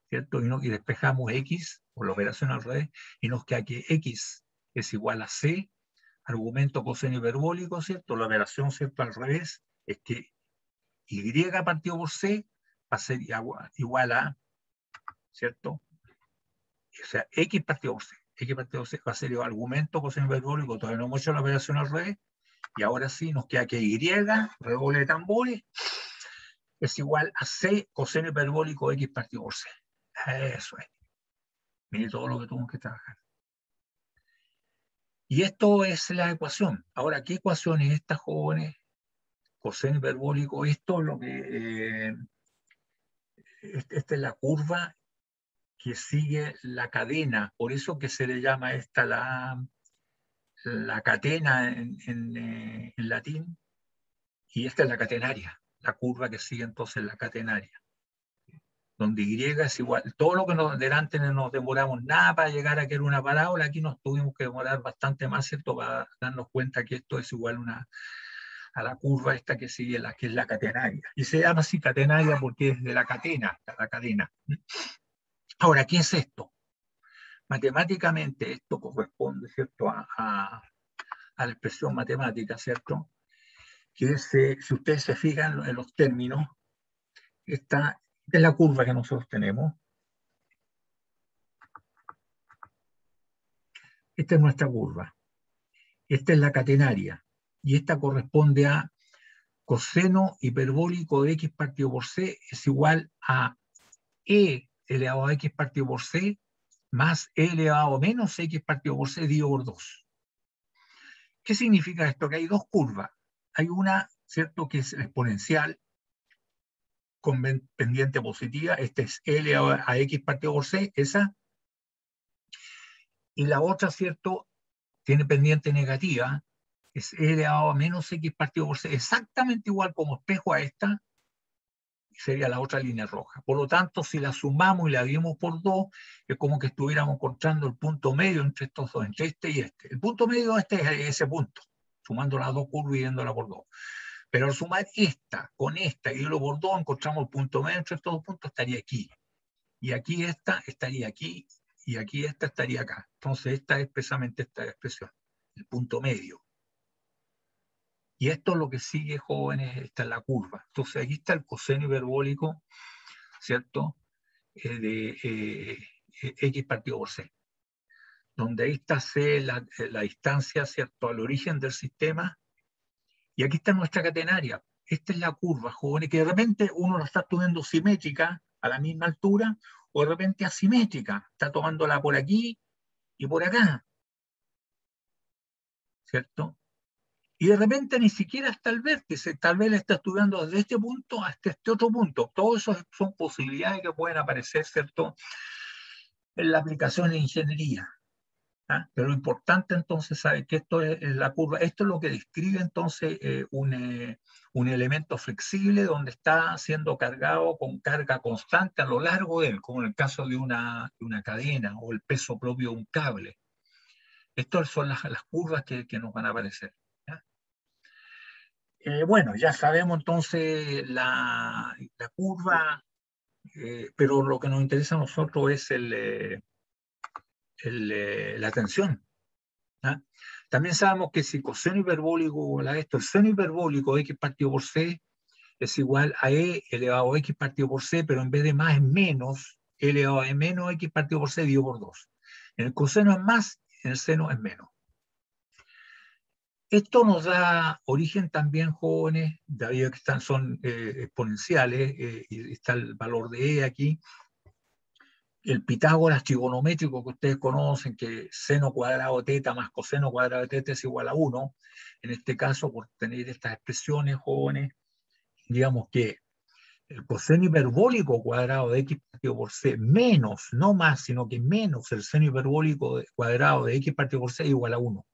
¿cierto? Y despejamos x por la operación al revés, y nos queda que x es igual a c, argumento coseno hiperbólico, ¿cierto? La operación, ¿cierto? Al revés es que y partido por c va a ser igual a, ¿cierto? O sea, x partido por c. X partido por c va a ser igual a argumento coseno hiperbólico, todavía no hemos hecho la operación al revés, y ahora sí nos queda que y, redoble de tambores, es igual a c coseno hiperbólico x partido por c. Eso es. Mire todo lo que tuvimos que trabajar. Y esto es la ecuación. Ahora, ¿qué ecuación es esta, jóvenes? Coseno hiperbólico, esto es lo que... esta es la curva que sigue la cadena, por eso que se le llama esta la catena en latín, y esta es la catenaria, la curva que sigue entonces la catenaria, donde y es igual, todo lo que delante no nos demoramos nada para llegar a que era una parábola, aquí nos tuvimos que demorar bastante más, ¿cierto?, para darnos cuenta que esto es igual a la curva esta que sigue, que es la catenaria, y se llama así catenaria porque es de la cadena. Ahora, ¿qué es esto? Matemáticamente esto corresponde, ¿cierto?, a la expresión matemática, ¿cierto? Que es, si ustedes se fijan en los términos, esta es la curva que nosotros tenemos. Esta es nuestra curva. Esta es la catenaria. Y esta corresponde a coseno hiperbólico de x partido por c es igual a e elevado a x partido por c más e elevado a menos x partido por c dividido por 2. ¿Qué significa esto? Que hay dos curvas. Hay una, ¿cierto?, que es exponencial con pendiente positiva. Este es L a X partido por C, esa. Y la otra, ¿cierto?, tiene pendiente negativa. Es L a menos X partido por C. Exactamente igual como espejo a esta. Sería la otra línea roja. Por lo tanto, si la sumamos y la dividimos por 2, es como que estuviéramos encontrando el punto medio entre estos dos, entre este y este. El punto medio este es ese punto, sumando las dos curvas y dividiéndola por 2. Pero al sumar esta con esta y dividirlo por 2, encontramos el punto medio entre estos dos puntos, estaría aquí. Y aquí esta estaría aquí, y aquí esta estaría acá. Entonces esta es precisamente esta expresión, el punto medio. Y esto es lo que sigue, jóvenes, esta es la curva. Entonces aquí está el coseno hiperbólico, ¿cierto?, de x partido por c, donde ahí está c, la distancia, ¿cierto?, al origen del sistema, y aquí está nuestra catenaria. Esta es la curva, jóvenes, que de repente uno la está estudiando simétrica a la misma altura, o de repente asimétrica, está tomándola por aquí y por acá, ¿cierto? Y de repente ni siquiera hasta el vértice, tal vez la está estudiando desde este punto hasta este otro punto. Todo eso son posibilidades que pueden aparecer, ¿cierto?, en la aplicación de ingeniería. ¿Ah? Pero lo importante entonces saber que esto es la curva, esto es lo que describe entonces un elemento flexible donde está siendo cargado con carga constante a lo largo de él, como en el caso de una cadena o el peso propio de un cable. Estas son las curvas que nos van a aparecer. ¿Ya? Bueno, ya sabemos entonces la curva, pero lo que nos interesa a nosotros es la tensión. ¿Ya? También sabemos que si coseno hiperbólico igual a esto, el seno hiperbólico de x partido por c es igual a e elevado a x partido por c, pero en vez de más es menos, e elevado a menos x partido por c dividido por 2. En el coseno es más, en el seno es menos. Esto nos da origen también, jóvenes, debido a que son exponenciales, y está el valor de e aquí, el Pitágoras trigonométrico que ustedes conocen, que seno cuadrado de teta más coseno cuadrado de teta es igual a 1. En este caso, por tener estas expresiones, jóvenes, digamos que el coseno hiperbólico cuadrado de x partido por c menos, no más, sino que menos el seno hiperbólico cuadrado de x partido por c es igual a 1.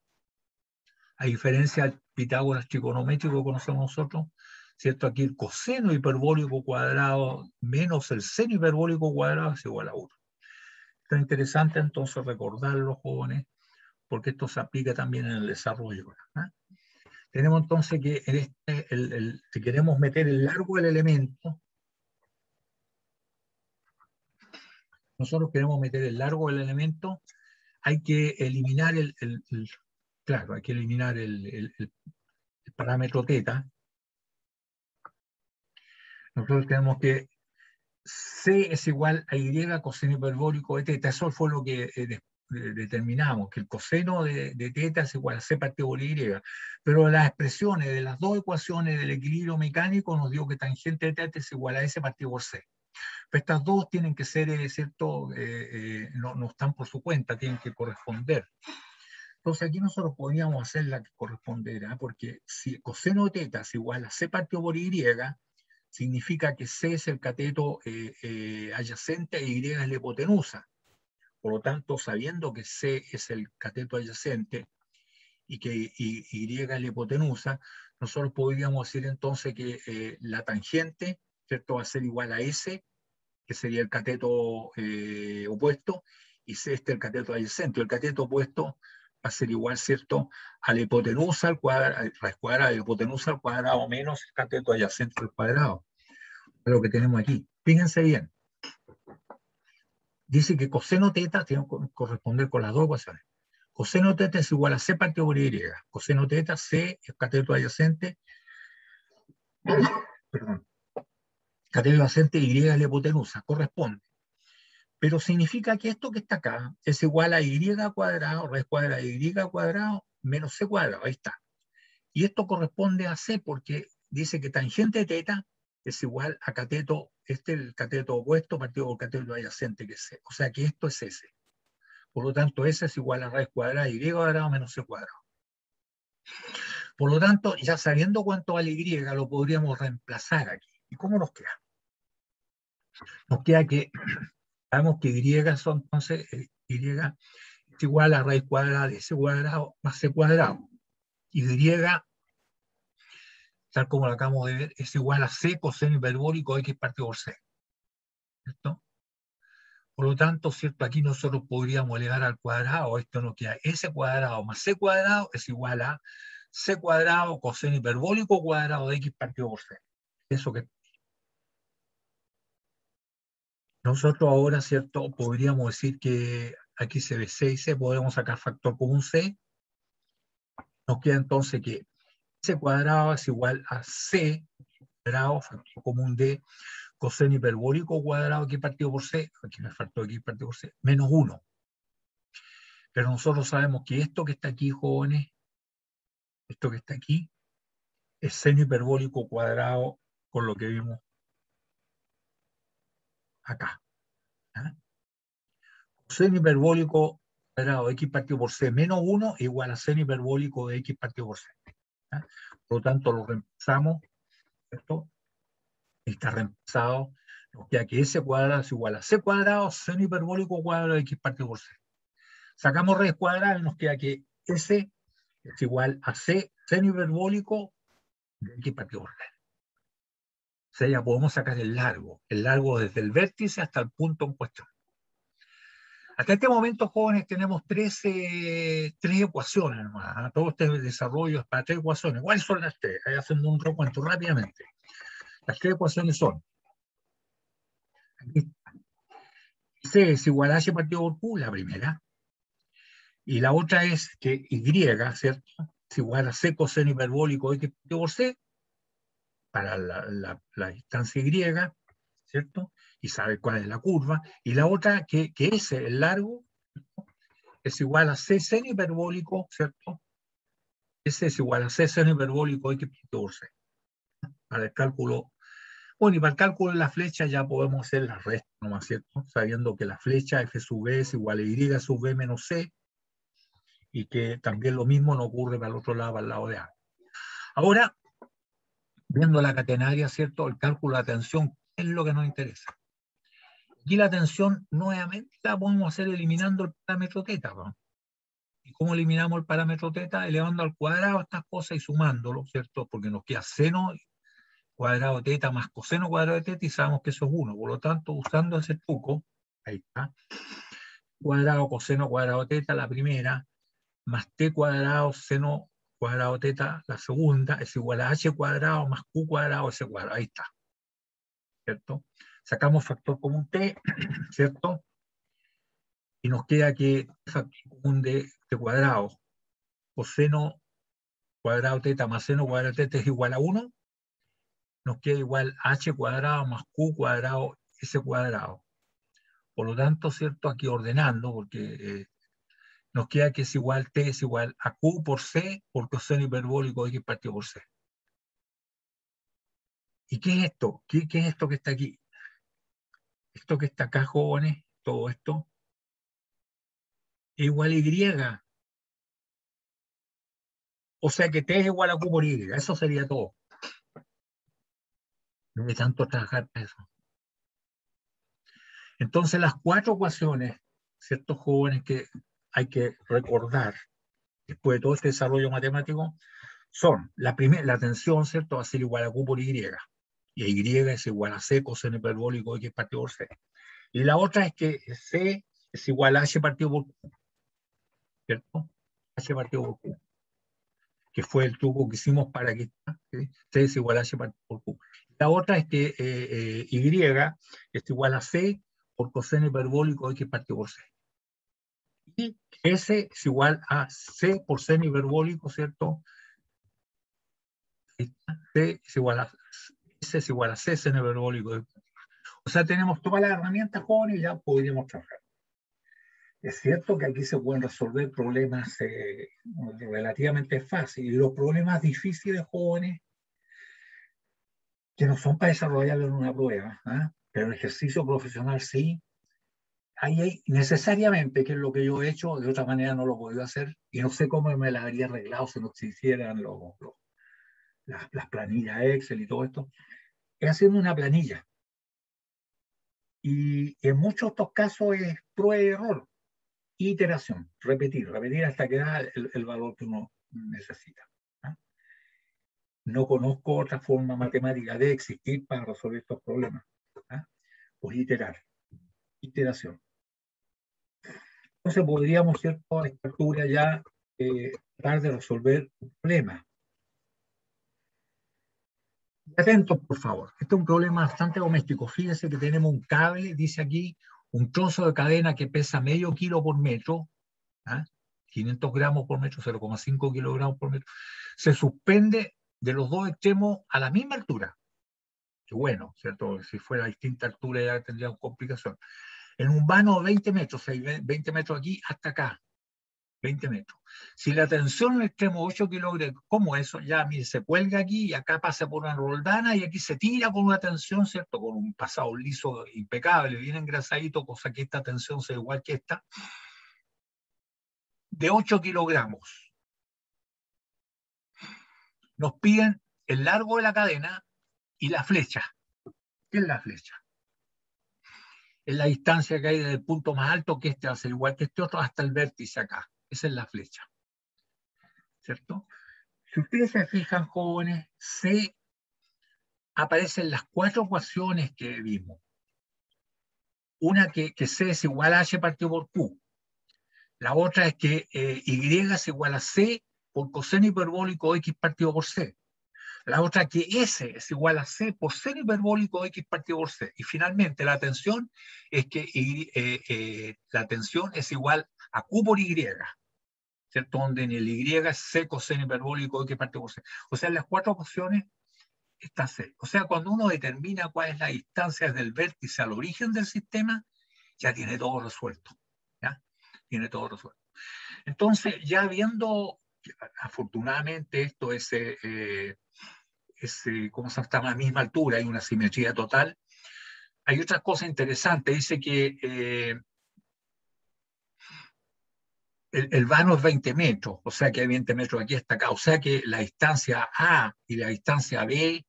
A diferencia del Pitágoras trigonométrico que conocemos nosotros, ¿cierto? Aquí el coseno hiperbólico cuadrado menos el seno hiperbólico cuadrado es igual a 1. Esto es interesante entonces recordarlo, jóvenes, porque esto se aplica también en el desarrollo. ¿Ah? Tenemos entonces que si queremos meter el largo del elemento, nosotros queremos meter el largo del elemento, hay que eliminar claro, hay que eliminar el parámetro teta. Nosotros tenemos que C es igual a Y coseno hiperbólico de teta. Eso fue lo que determinamos, que el coseno de teta es igual a C partido por Y. Pero las expresiones de las dos ecuaciones del equilibrio mecánico nos dio que tangente de teta es igual a S partido por C. Pero estas dos tienen que ser, ¿cierto? No están por su cuenta, tienen que corresponder. Entonces aquí nosotros podríamos hacer la que corresponderá, porque si coseno de teta es igual a C partido por Y, significa que C es el cateto adyacente e Y es la hipotenusa. Por lo tanto, sabiendo que C es el cateto adyacente y que Y es la hipotenusa, nosotros podríamos decir entonces que la tangente, ¿cierto?, va a ser igual a S, que sería el cateto opuesto, y C el cateto adyacente. El cateto opuesto va a ser igual, ¿cierto?, a la hipotenusa al cuadrado, raíz cuadrada de la hipotenusa al cuadrado menos el cateto adyacente al cuadrado. Lo que tenemos aquí. Fíjense bien. Dice que coseno teta tiene que corresponder con las dos ecuaciones. Coseno teta es igual a C partido por Y. Coseno teta, C es cateto adyacente. Perdón. Cateto adyacente Y es la hipotenusa. Corresponde. Pero significa que esto que está acá es igual a Y cuadrado, raíz cuadrada de Y cuadrado, menos C cuadrado. Ahí está. Y esto corresponde a C porque dice que tangente teta es igual a cateto, el cateto opuesto partido por cateto adyacente, que es C. O sea que esto es S. Por lo tanto, S es igual a raíz cuadrada de Y cuadrado menos C cuadrado. Por lo tanto, ya sabiendo cuánto vale Y, lo podríamos reemplazar aquí. ¿Y cómo nos queda? Nos queda que sabemos que Y son, entonces, Y es igual a raíz cuadrada de C cuadrado más C cuadrado. Y, tal como lo acabamos de ver, es igual a C coseno hiperbólico X partido por C. ¿Cierto? Por lo tanto, ¿cierto? Aquí nosotros podríamos elevar al cuadrado, esto nos queda S cuadrado más C cuadrado es igual a C cuadrado coseno hiperbólico cuadrado de X partido por C. Eso que nosotros ahora, ¿cierto? Podríamos decir que aquí se ve C y C, podemos sacar factor común C. Nos queda entonces que C cuadrado es igual a C cuadrado, factor común de coseno hiperbólico cuadrado X partido por C, aquí me faltó X partido por C, menos 1. Pero nosotros sabemos que esto que está aquí, jóvenes, esto que está aquí, es seno hiperbólico cuadrado con lo que vimos acá. ¿Ah? Seno hiperbólico cuadrado de X partido por C menos 1 igual a seno hiperbólico de X partido por C. ¿Ah? Por lo tanto, lo reemplazamos, ¿cierto? Está reemplazado, nos queda que S cuadrado es igual a C cuadrado, seno hiperbólico cuadrado de X partido por C. Sacamos raíz cuadrada y nos queda que S es igual a C seno hiperbólico de X partido por C. O sea, ya podemos sacar el largo desde el vértice hasta el punto en cuestión. Hasta este momento, jóvenes, tenemos tres ecuaciones nomás, ¿ah? Todo este desarrollo es para tres ecuaciones. ¿Cuáles son las tres? Ahí haciendo un recuento rápidamente. Las tres ecuaciones son, aquí, C es igual a H partido por Q, la primera, y la otra es que Y, ¿cierto? Es igual a C coseno hiperbólico X partido por C, para la distancia Y, ¿cierto? Y sabe cuál es la curva. Y la otra, que S, el largo, es igual a C seno hiperbólico, ¿cierto? S es igual a C seno hiperbólico X por C. Para el cálculo, bueno, y para el cálculo de la flecha ya podemos hacer la resta, ¿no es cierto? Sabiendo que la flecha F sub B es igual a Y sub B menos C, y que también lo mismo no ocurre para el otro lado, para el lado de A. Ahora, viendo la catenaria, ¿cierto? El cálculo de la tensión, ¿qué es lo que nos interesa? Aquí la tensión nuevamente la podemos hacer eliminando el parámetro teta, ¿no? ¿Y cómo eliminamos el parámetro teta? Elevando al cuadrado estas cosas y sumándolo, ¿cierto? Porque nos queda seno cuadrado de teta más coseno cuadrado de teta y sabemos que eso es 1. Por lo tanto, usando ese truco, ahí está, cuadrado coseno cuadrado de teta, la primera, más t cuadrado seno cuadrado teta, la segunda, es igual a h cuadrado más q cuadrado s cuadrado. Ahí está, ¿cierto? Sacamos factor común t, ¿cierto? Y nos queda que factor común de cuadrado, coseno cuadrado teta más seno cuadrado teta es igual a 1, nos queda igual h cuadrado más q cuadrado s cuadrado. Por lo tanto, ¿cierto? Aquí ordenando, porque nos queda que es igual t es igual a q por c por coseno hiperbólico x partido por c. ¿Y qué es esto? ¿Qué es esto que está aquí? Esto que está acá, jóvenes, todo esto, es igual a y. O sea que t es igual a q por y. Eso sería todo. No hay tanto trabajar para eso. Entonces, las cuatro ecuaciones, ciertos jóvenes que hay que recordar después de todo este desarrollo matemático, son la tensión, ¿cierto? Va a ser igual a Q por Y. Y Y es igual a C coseno hiperbólico X partido por C. Y la otra es que C es igual a H partido por Q, ¿cierto? H partido por Q, que fue el truco que hicimos para que ¿sí? C es igual a H partido por Q. La otra es que Y es igual a C por coseno hiperbólico X partido por C. Y S es igual a C por seno hiperbólico, ¿cierto? C es igual a S es igual a C seno hiperbólico. O sea, tenemos todas las herramientas, jóvenes, y ya podríamos trabajar. Es cierto que aquí se pueden resolver problemas relativamente fáciles, y los problemas difíciles, jóvenes, que no son para desarrollarlo en una prueba, ¿eh? Pero el ejercicio profesional sí. Ahí hay necesariamente, que es lo que yo he hecho, de otra manera no lo he podido hacer, y no sé cómo me la habría arreglado si no existieran las planillas Excel y todo esto, es haciendo una planilla. Y en muchos de estos casos es prueba y error, iteración, repetir hasta que da el valor que uno necesita. ¿No? No conozco otra forma matemática de existir para resolver estos problemas. ¿No? Pues iteración. Entonces podríamos, ¿cierto? A esta altura ya tratar de resolver un problema. Atentos, por favor. Este es un problema bastante doméstico. Fíjense que tenemos un cable, dice aquí, un trozo de cadena que pesa medio kilo por metro, ¿ah? 500 gramos por metro, 0,5 kilogramos por metro, se suspende de los dos extremos a la misma altura. Que bueno, ¿cierto? Si fuera a distinta altura ya tendríamos complicación. En un vano de 20 metros, 20 metros aquí hasta acá, 20 metros. Si la tensión en el extremo 8 kilogramos, ¿cómo eso? Ya, mire, se cuelga aquí y acá pasa por una roldana y aquí se tira con una tensión, ¿cierto? Con un pasado liso impecable, bien engrasadito, cosa que esta tensión sea igual que esta, de 8 kilogramos. Nos piden el largo de la cadena y la flecha. ¿Qué es la flecha? Es la distancia que hay desde el punto más alto, que este va a ser igual que este otro, hasta el vértice acá. Esa es la flecha. ¿Cierto? Si ustedes se fijan, jóvenes, se aparecen las cuatro ecuaciones que vimos. una que C es igual a H partido por Q. La otra es que Y es igual a C por coseno hiperbólico X partido por C. La otra que S es igual a C por seno hiperbólico X partido por C. Y finalmente la tensión es que la tensión es igual a Q por Y, ¿cierto? Donde en el Y es C coseno hiperbólico X partido por C. O sea, en las cuatro opciones está C. O sea, cuando uno determina cuál es la distancia desde el vértice al origen del sistema, ya tiene todo resuelto. ¿Ya? Tiene todo resuelto. Entonces, ya viendo, afortunadamente, esto es ¿cómo se llama? A la misma altura, hay una simetría total. Hay otras cosas interesantes, dice que el vano es 20 metros, o sea que hay 20 metros aquí hasta acá, o sea que la distancia A y la distancia B,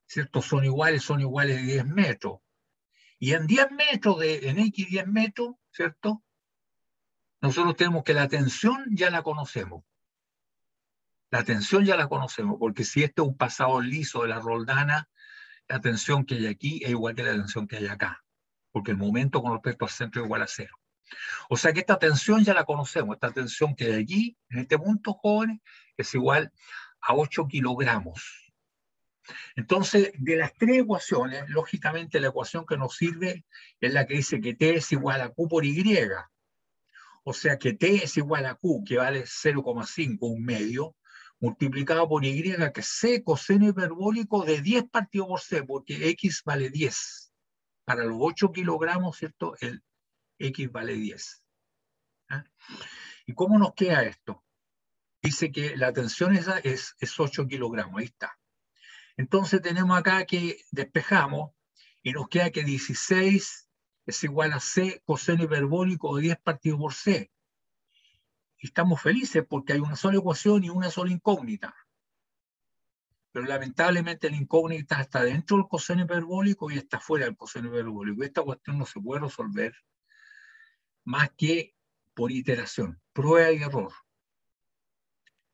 ¿cierto? Son iguales de 10 metros. Y en 10 metros, en X 10 metros, ¿cierto? Nosotros tenemos que la tensión ya la conocemos. La tensión ya la conocemos, porque si este es un pasado liso de la Roldana, la tensión que hay aquí es igual que la tensión que hay acá, porque el momento con respecto al centro es igual a cero. O sea que esta tensión ya la conocemos, esta tensión que hay aquí, en este punto, jóvenes, es igual a 8 kilogramos. Entonces, de las tres ecuaciones, lógicamente la ecuación que nos sirve es la que dice que T es igual a Q por Y. O sea que T es igual a Q, que vale 0,5, un medio, multiplicado por Y, que es C coseno hiperbólico de 10 partido por C, porque X vale 10. Para los 8 kilogramos, ¿cierto? El X vale 10. ¿Ah? ¿Y cómo nos queda esto? Dice que la tensión esa es 8 kilogramos, ahí está. Entonces tenemos acá que despejamos y nos queda que 16 es igual a C coseno hiperbólico de 10 partido por C. Y estamos felices porque hay una sola ecuación y una sola incógnita. Pero lamentablemente la incógnita está dentro del coseno hiperbólico y está fuera del coseno hiperbólico. Esta cuestión no se puede resolver más que por iteración, prueba y error.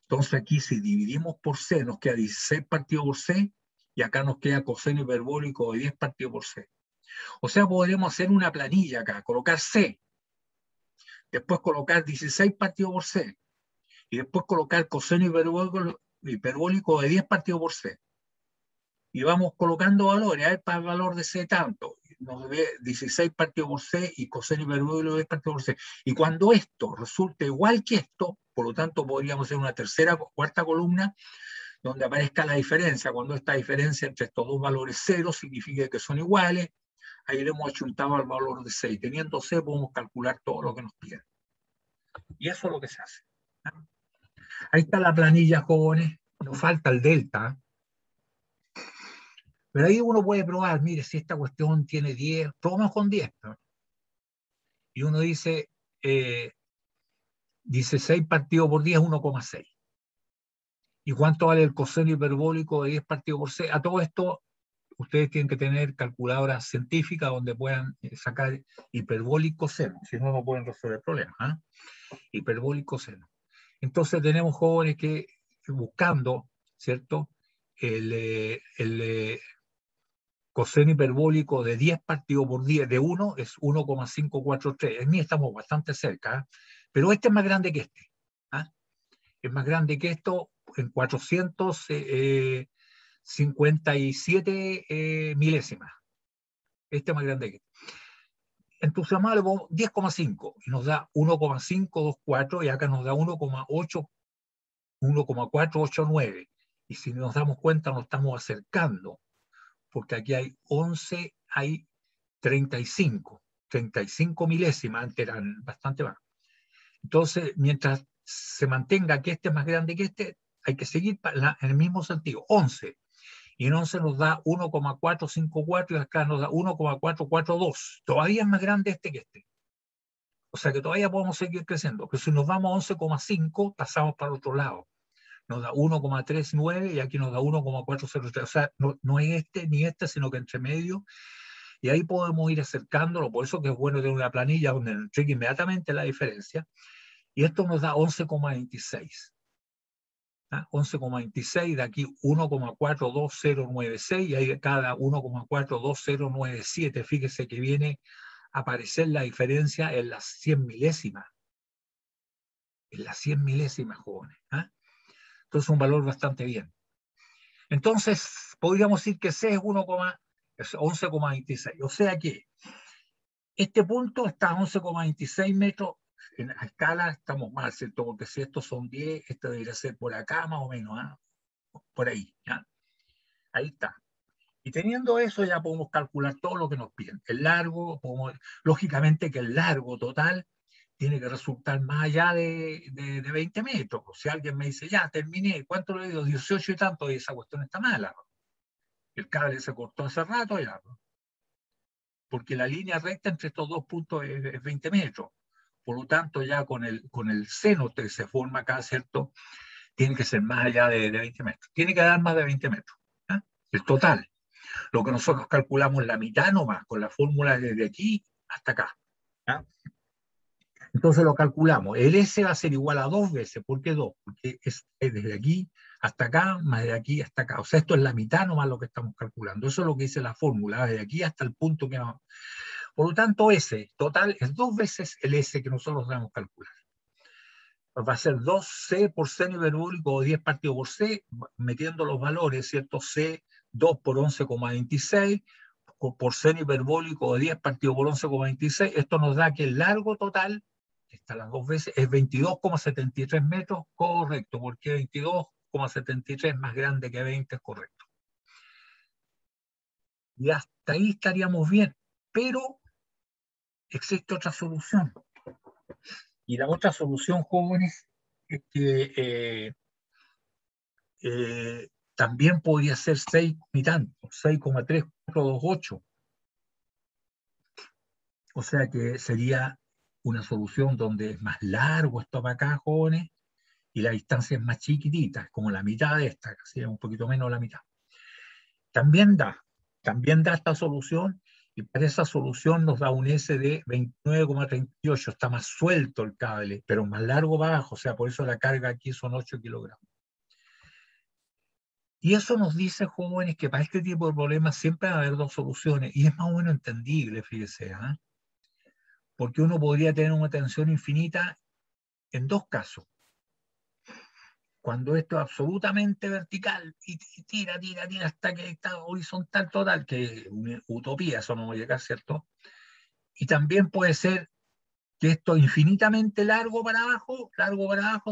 Entonces aquí si dividimos por C nos queda 16 partido por C y acá nos queda coseno hiperbólico de 10 partido por C. O sea, podríamos hacer una planilla acá, colocar C, después colocar 16 partido por C y después colocar coseno hiperbólico de 10 partido por C. Y vamos colocando valores, a ver, para el valor de C tanto, nos ve 16 partido por C y coseno hiperbólico de 10 partido por C. Y cuando esto resulte igual que esto, por lo tanto podríamos hacer una tercera o cuarta columna donde aparezca la diferencia. Cuando esta diferencia entre estos dos valores cero significa que son iguales, ahí le hemos achuntado al valor de 6. Teniendo C podemos calcular todo lo que nos piden. Y eso es lo que se hace. Ahí está la planilla, jóvenes. Nos falta el delta. Pero ahí uno puede probar, mire, si esta cuestión tiene 10, probamos con 10. ¿No? Y uno dice, 16 partido por 10 es 1,6. ¿Y cuánto vale el coseno hiperbólico de 10 partido por 6? A todo esto, ustedes tienen que tener calculadoras científicas donde puedan sacar hiperbólico seno, si no, no pueden resolver el problema. Hiperbólico seno. Entonces tenemos jóvenes que buscando, ¿cierto? El coseno hiperbólico de 10 partido por 10 de 1 es 1,543. En mí estamos bastante cerca, pero este es más grande que este. Es más grande que esto en 457 milésimas. Este es más grande que este. Entonces, amargo 10,5 y nos da 1,524 y acá nos da 1,489. Y si nos damos cuenta, nos estamos acercando, porque aquí hay 11, hay 35 milésimas, antes eran bastante más. Entonces, mientras se mantenga que este es más grande que este, hay que seguir en el mismo sentido, 11. Y en 11 nos da 1,454 y acá nos da 1,442. Todavía es más grande este que este. O sea que todavía podemos seguir creciendo. Pero si nos vamos a 11,5, pasamos para el otro lado. Nos da 1,39 y aquí nos da 1,403. O sea, no es este ni este, sino que entre medio. Y ahí podemos ir acercándolo. Por eso que es bueno tener una planilla donde nos cheque inmediatamente la diferencia. Y esto nos da 11,26. 11,26, de aquí 1,42096 y ahí cada 1,42097, fíjese que viene aparecer la diferencia en las 100 milésimas. En las 100 milésimas, jóvenes. ¿Ah? Entonces, un valor bastante bien. Entonces, podríamos decir que C es 11,26. O sea que este punto está a 11,26 metros. En la escala estamos mal, ¿cierto? Porque si estos son 10, este debería ser por acá más o menos, ¿ah? Por ahí, ¿ya? Ahí está. Y teniendo eso ya podemos calcular todo lo que nos piden. El largo, lógicamente que el largo total tiene que resultar más allá de 20 metros. Si alguien me dice, ya, terminé, ¿cuánto le digo? 18 y tanto, y esa cuestión está mala. El cable se cortó hace rato ya, porque la línea recta entre estos dos puntos es 20 metros. Por lo tanto, ya con el seno que se forma acá, ¿cierto? Tiene que ser más allá de 20 metros. Tiene que dar más de 20 metros. ¿Eh? El total. Lo que nosotros calculamos la mitad nomás, con la fórmula desde aquí hasta acá. ¿Ah? Entonces lo calculamos. El S va a ser igual a 2 veces. ¿Por qué 2? Porque es desde aquí hasta acá, más de aquí hasta acá. O sea, esto es la mitad nomás lo que estamos calculando. Eso es lo que dice la fórmula, desde aquí hasta el punto que vamos. Por lo tanto, S total es 2 veces el S que nosotros debemos calcular. Va a ser 2C por seno hiperbólico o 10 partido por C, metiendo los valores, ¿cierto? C, 2 por 11,26, por seno hiperbólico de 10 partido por 11,26. Esto nos da que el largo total, que está las dos veces, es 22,73 metros, correcto, porque 22,73 más grande que 20 es correcto. Y hasta ahí estaríamos bien, pero existe otra solución. Y la otra solución, jóvenes, es que también podría ser 6 y tanto, 6,3428. O sea que sería una solución donde es más largo esto para acá, jóvenes, y la distancia es más chiquitita, como la mitad de esta, casi un poquito menos de la mitad. También da esta solución, y para esa solución nos da un S de 29,38, está más suelto el cable, pero más largo para abajo, o sea, por eso la carga aquí son 8 kilogramos. Y eso nos dice, jóvenes, que para este tipo de problemas siempre va a haber dos soluciones, y es más o menos entendible, fíjese, ¿eh? Porque uno podría tener una tensión infinita en dos casos. Cuando esto es absolutamente vertical y tira hasta que está horizontal total, que es una utopía, eso no va a llegar, ¿cierto? Y también puede ser que esto es infinitamente largo para abajo,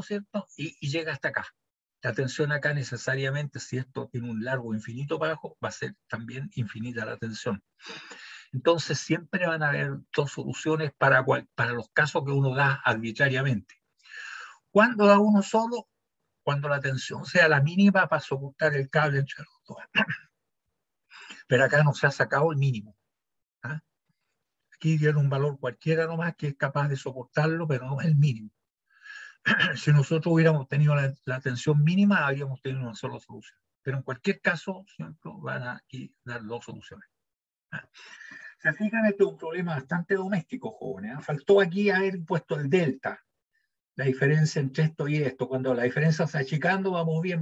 ¿cierto? Y llega hasta acá. La tensión acá necesariamente, si esto tiene un largo infinito para abajo, va a ser también infinita la tensión. Entonces siempre van a haber dos soluciones para los casos que uno da arbitrariamente. ¿Cuándo da uno solo? Cuando la tensión sea la mínima para soportar el cable entre los dos. Pero acá no se ha sacado el mínimo. ¿Ah? Aquí dieron un valor cualquiera nomás que es capaz de soportarlo, pero no es el mínimo. Si nosotros hubiéramos tenido la tensión mínima, habríamos tenido una sola solución. Pero en cualquier caso, siempre van a aquí dar dos soluciones. ¿Ah? Se fijan, este es un problema bastante doméstico, jóvenes. ¿Ah? Faltó aquí haber puesto el delta, la diferencia entre esto y esto. Cuando la diferencia se achicando, vamos bien.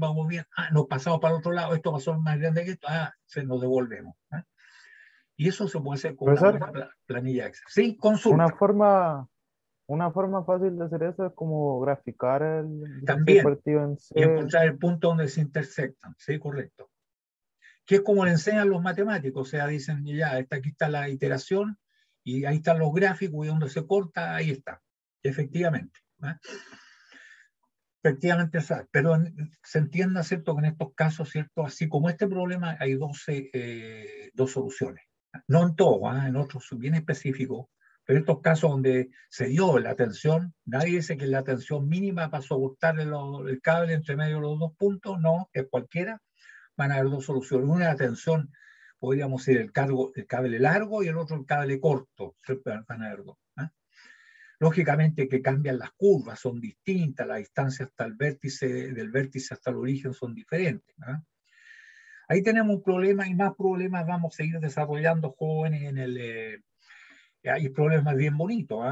Ah, nos pasamos para el otro lado, esto pasó más grande que esto, se nos devolvemos. ¿Ah? Y eso se puede hacer con una Profesor, buena planilla Excel. Sí, una consulta. forma, una forma fácil de hacer eso es como graficar el 16 También, partido en y C. encontrar el punto donde se intersectan. Sí, correcto. Que es como le enseñan los matemáticos, o sea, dicen, ya, aquí está la iteración, y ahí están los gráficos, y donde se corta, ahí está. Efectivamente. ¿Eh? Efectivamente, pero se entienda, ¿cierto?, que en estos casos, ¿cierto?, así como este problema, hay dos soluciones. No en todo, en otros bien específicos, pero en estos casos donde se dio la tensión, nadie dice que la tensión mínima para soportar el cable entre medio de los dos puntos, no, es cualquiera. Van a haber dos soluciones. Una, la tensión, podríamos decir, el cable largo, y el otro, el cable corto. Siempre van a haber dos. ¿Eh? Lógicamente que cambian las curvas, son distintas, la distancia hasta el vértice, del vértice hasta el origen son diferentes. ¿Eh? Ahí tenemos un problema, y más problemas vamos a seguir desarrollando, jóvenes, hay problemas bien bonitos.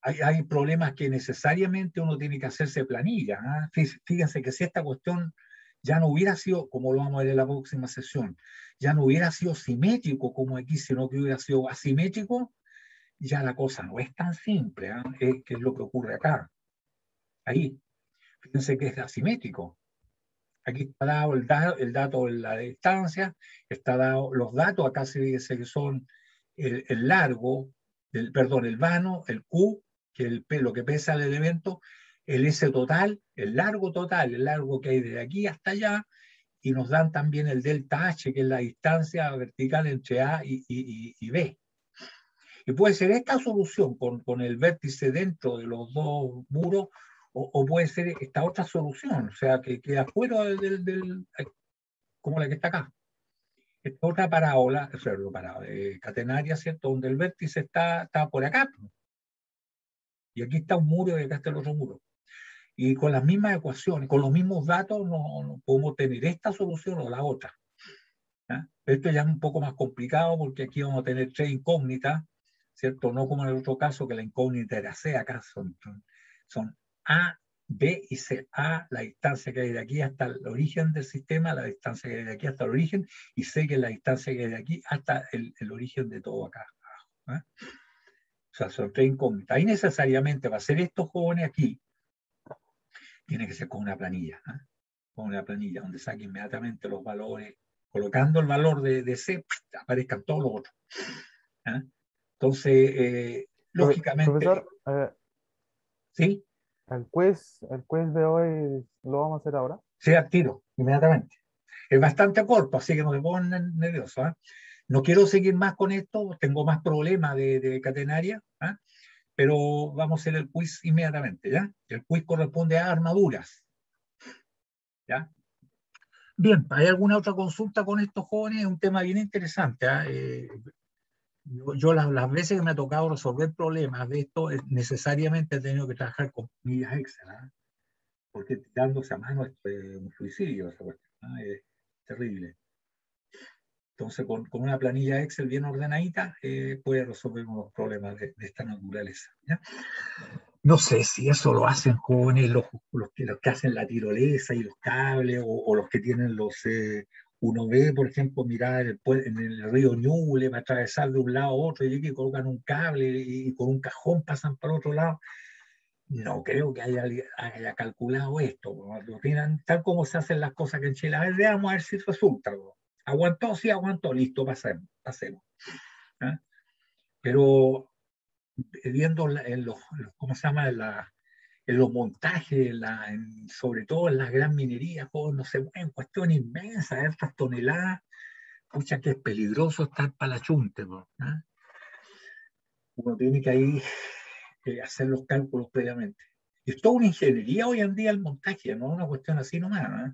Hay problemas que necesariamente uno tiene que hacerse planilla. Fíjense que si esta cuestión ya no hubiera sido, como lo vamos a ver en la próxima sesión, ya no hubiera sido simétrico como aquí, sino que hubiera sido asimétrico, ya la cosa no es tan simple, ¿ah? ¿Qué es lo que ocurre acá? Ahí, fíjense que es asimétrico. Aquí está dado el dato de la distancia, está dado los datos, acá se dice que son el largo, perdón, el vano, el Q, que es lo que pesa el elemento, el S total, el largo que hay desde aquí hasta allá, y nos dan también el delta H, que es la distancia vertical entre A y B. Y puede ser esta solución con el vértice dentro de los dos muros, o puede ser esta otra solución, o sea, que queda fuera como la que está acá. Esta otra parábola, o sea, catenaria, ¿cierto? Donde el vértice está por acá. Y aquí está un muro y acá está el otro muro. Y con las mismas ecuaciones, con los mismos datos, no podemos tener esta solución o la otra. ¿Ya? Esto ya es un poco más complicado porque aquí vamos a tener tres incógnitas, ¿cierto? No como en el otro caso que la incógnita era C, acá son A, B y C. A, la distancia que hay de aquí hasta el origen del sistema, la distancia que hay de aquí hasta el origen, y C, que es la distancia que hay de aquí hasta el origen de todo acá. ¿Eh? O sea, son tres incógnitas. Y necesariamente va a ser estos jóvenes aquí, tiene que ser con una planilla, ¿eh? Con una planilla donde saque inmediatamente los valores, colocando el valor de C, aparezcan todos los otros. ¿Eh? Entonces, lógicamente, Profesor, sí, el quiz de hoy lo vamos a hacer ahora. sí, al tiro, inmediatamente. Es bastante corto, así que no se pongan nerviosos. ¿Eh? No quiero seguir más con esto, tengo más problemas de catenaria, ¿eh? Pero vamos a hacer el quiz inmediatamente, ¿ya? El quiz corresponde a armaduras, ¿ya? Bien, ¿hay alguna otra consulta con estos jóvenes? Es un tema bien interesante. ¿Eh? Yo las veces que me ha tocado resolver problemas de esto, necesariamente he tenido que trabajar con millas Excel, ¿eh? Porque tirándose a mano es un suicidio esa cuestión, ¿eh? Es terrible. Entonces, con una planilla Excel bien ordenadita, puede resolver unos problemas de esta naturaleza, ¿ya? No sé si eso lo hacen jóvenes, los que hacen la tirolesa y los cables, o los que tienen uno ve, por ejemplo, mirar en el río Ñuble para atravesar de un lado a otro y que colocan un cable y con un cajón pasan para otro lado. No creo que haya calculado esto, ¿no? Lo tienen tal como se hacen las cosas que en Chile. A ver, veamos a ver si resulta, ¿no? Aguantó, sí, aguantó, listo, pasemos. ¿Ah? Pero viendo ¿cómo se llama? En los montajes, sobre todo en las gran minerías, no se mueven cuestiones inmensas, estas toneladas, pucha que es peligroso estar para la chunte, ¿no? ¿Ah? Uno tiene que ahí hacer los cálculos previamente. Es toda una ingeniería hoy en día el montaje, no es una cuestión así nomás, ¿eh?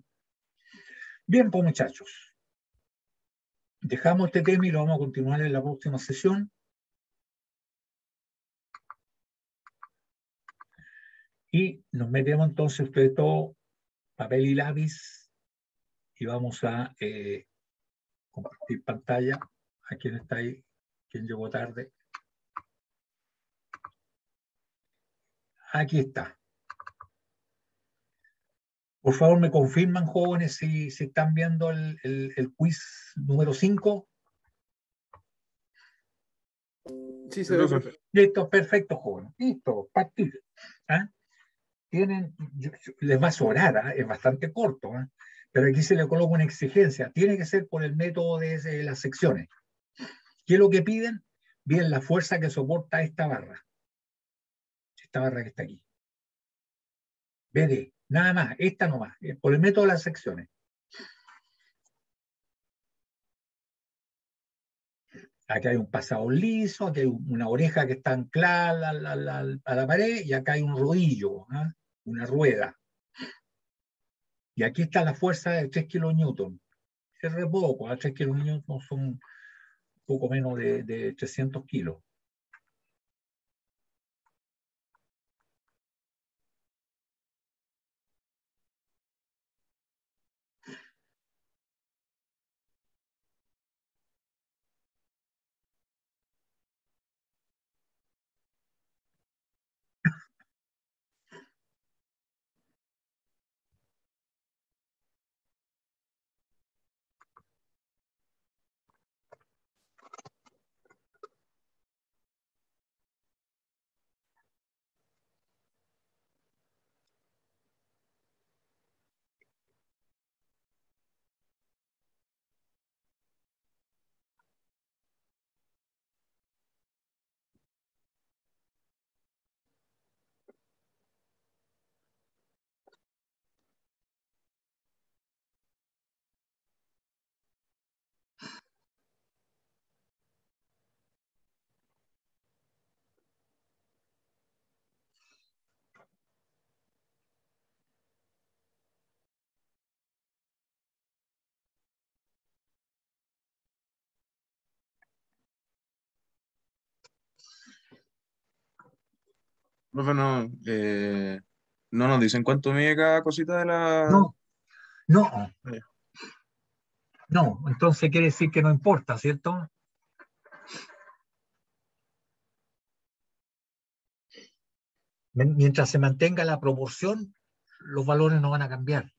Bien, pues muchachos, dejamos este tema y lo vamos a continuar en la próxima sesión. Y nos metemos entonces ustedes todo, papel y lápiz, y vamos a compartir pantalla. ¿A quién está ahí? ¿Quién llegó tarde? Aquí está. Por favor, me confirman, jóvenes, si están viendo el quiz número 5. Sí, se ve, profe. Listo, perfecto, jóvenes. Listo, partir. ¿Ah? Les va a sobrar, ¿ah? Es bastante corto, ¿ah? Pero aquí se le coloca una exigencia. Tiene que ser por el método de las secciones. ¿Qué es lo que piden? Bien, la fuerza que soporta esta barra que está aquí. BD, nada más, esta nomás, por el método de las secciones. Aquí hay un pasado liso, aquí hay una oreja que está anclada a la pared y acá hay un rodillo, ¿eh? Una rueda. Y aquí está la fuerza de 3 kilonewton. Es re poco, a 3 kilonewton son un poco menos de 300 kilos. Profe, no nos dicen cuánto mide cada cosita de la... No, no, no. Entonces quiere decir que no importa, ¿cierto? Mientras se mantenga la proporción, los valores no van a cambiar.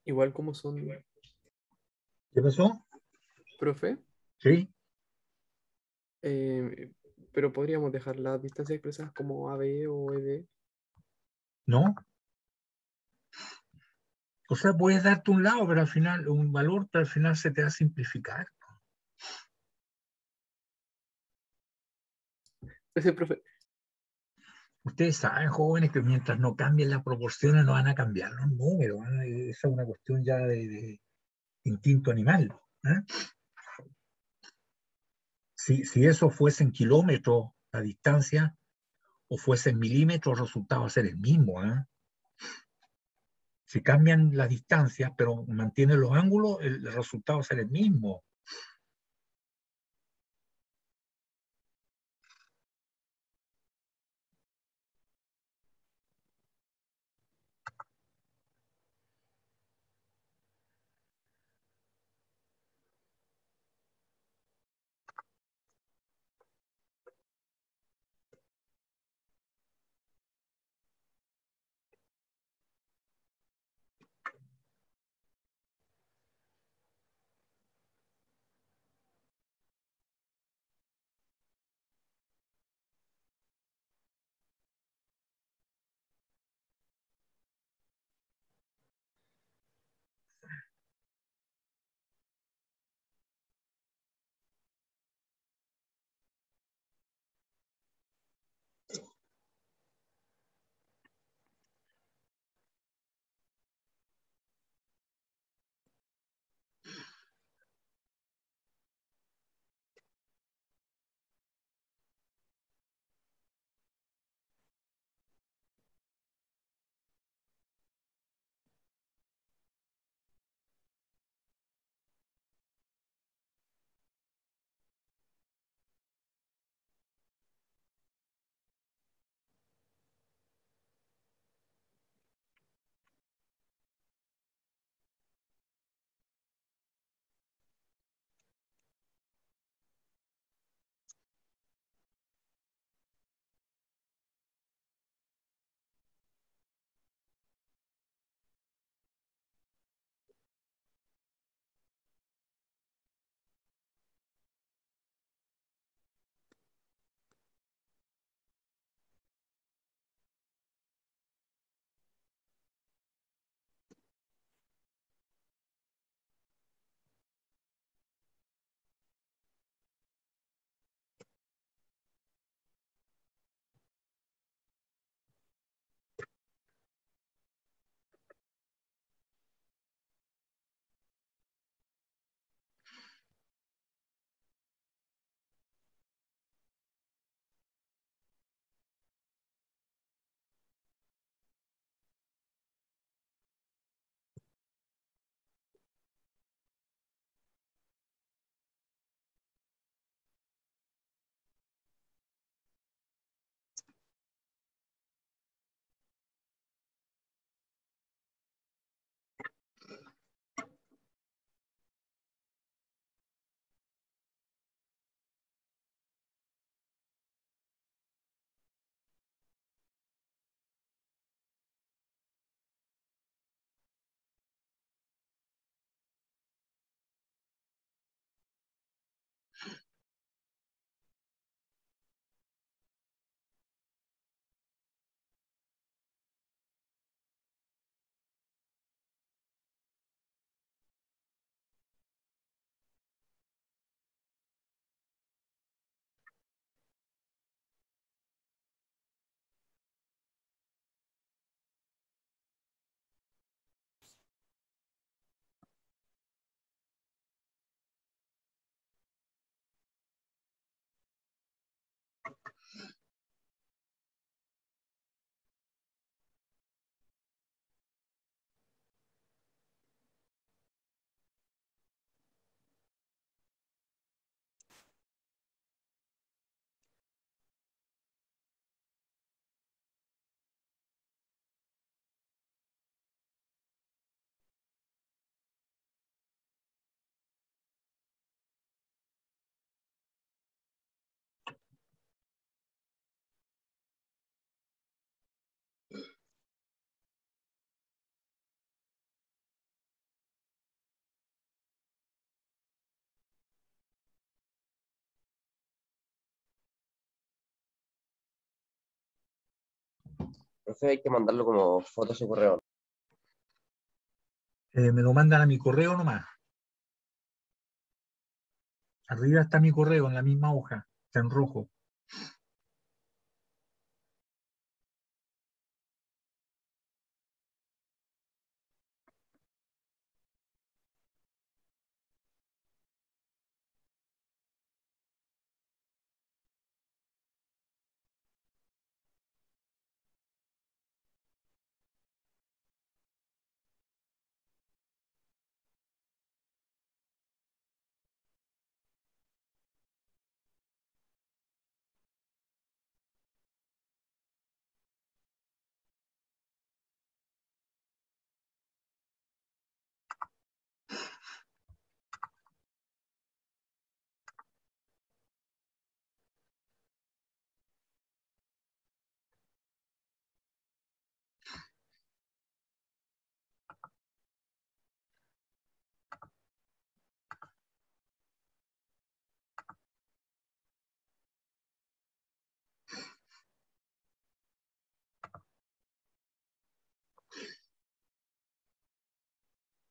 Igual como son, ¿Qué pasó? profe, ¿Sí? eh, pero podríamos dejar las distancias expresadas como AB o ED. ¿No? O sea, puedes darte un lado, pero al final, un valor, pero al final se te va a simplificar. Ese profe, Ustedes saben, jóvenes, que mientras no cambien las proporciones no van a cambiar los números. Esa es una cuestión ya de instinto animal. ¿Eh? Si eso fuese en kilómetros la distancia o fuese en milímetros, el resultado va a ser el mismo. ¿Eh? Si cambian las distancias, pero mantienen los ángulos, el resultado será el mismo. Profe, hay que mandarlo como foto a su correo. Me lo mandan a mi correo nomás. Arriba está mi correo en la misma hoja, está en rojo.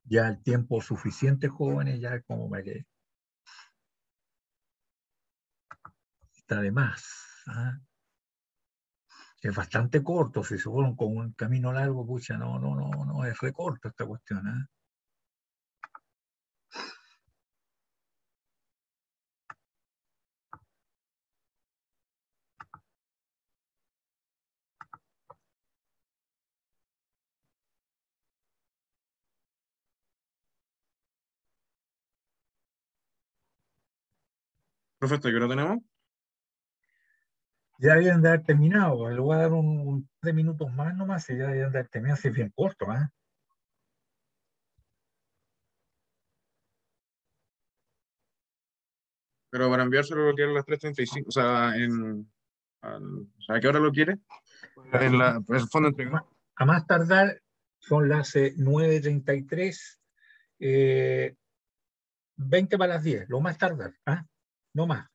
Ya el tiempo suficiente, jóvenes, ya como para que está de más. ¿Ah? Es bastante corto, si se fueron con un camino largo, pucha, no, es recorto esta cuestión. ¿Ah? Profe, ¿hasta qué hora tenemos? Ya deben de haber terminado, le voy a dar un par de minutos más nomás y ya deben de haber terminado, si es bien corto. ¿Ah? Pero para enviárselo lo quiere a las 3:35, o sea, o sea, ¿a qué hora lo quiere? En el fondo entregado. A más tardar son las 9:33, 20 para las 10, lo más tardar. ¿Ah? No más.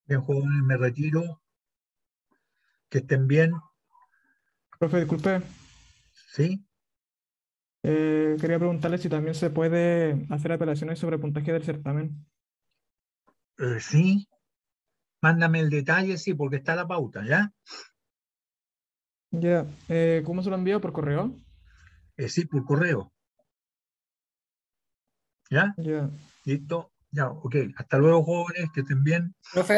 Bien, jóvenes, me retiro. Que estén bien. Profe, disculpe, ¿Sí? quería preguntarle si también se puede hacer apelaciones sobre puntaje del certamen. Sí. Mándame el detalle, sí, porque está la pauta, ¿ya? Ya, ¿cómo se lo envío? ¿Por correo? Sí, por correo. ¿Ya? Ya. Listo. Ya, ok. Hasta luego, jóvenes, que estén bien. Profe,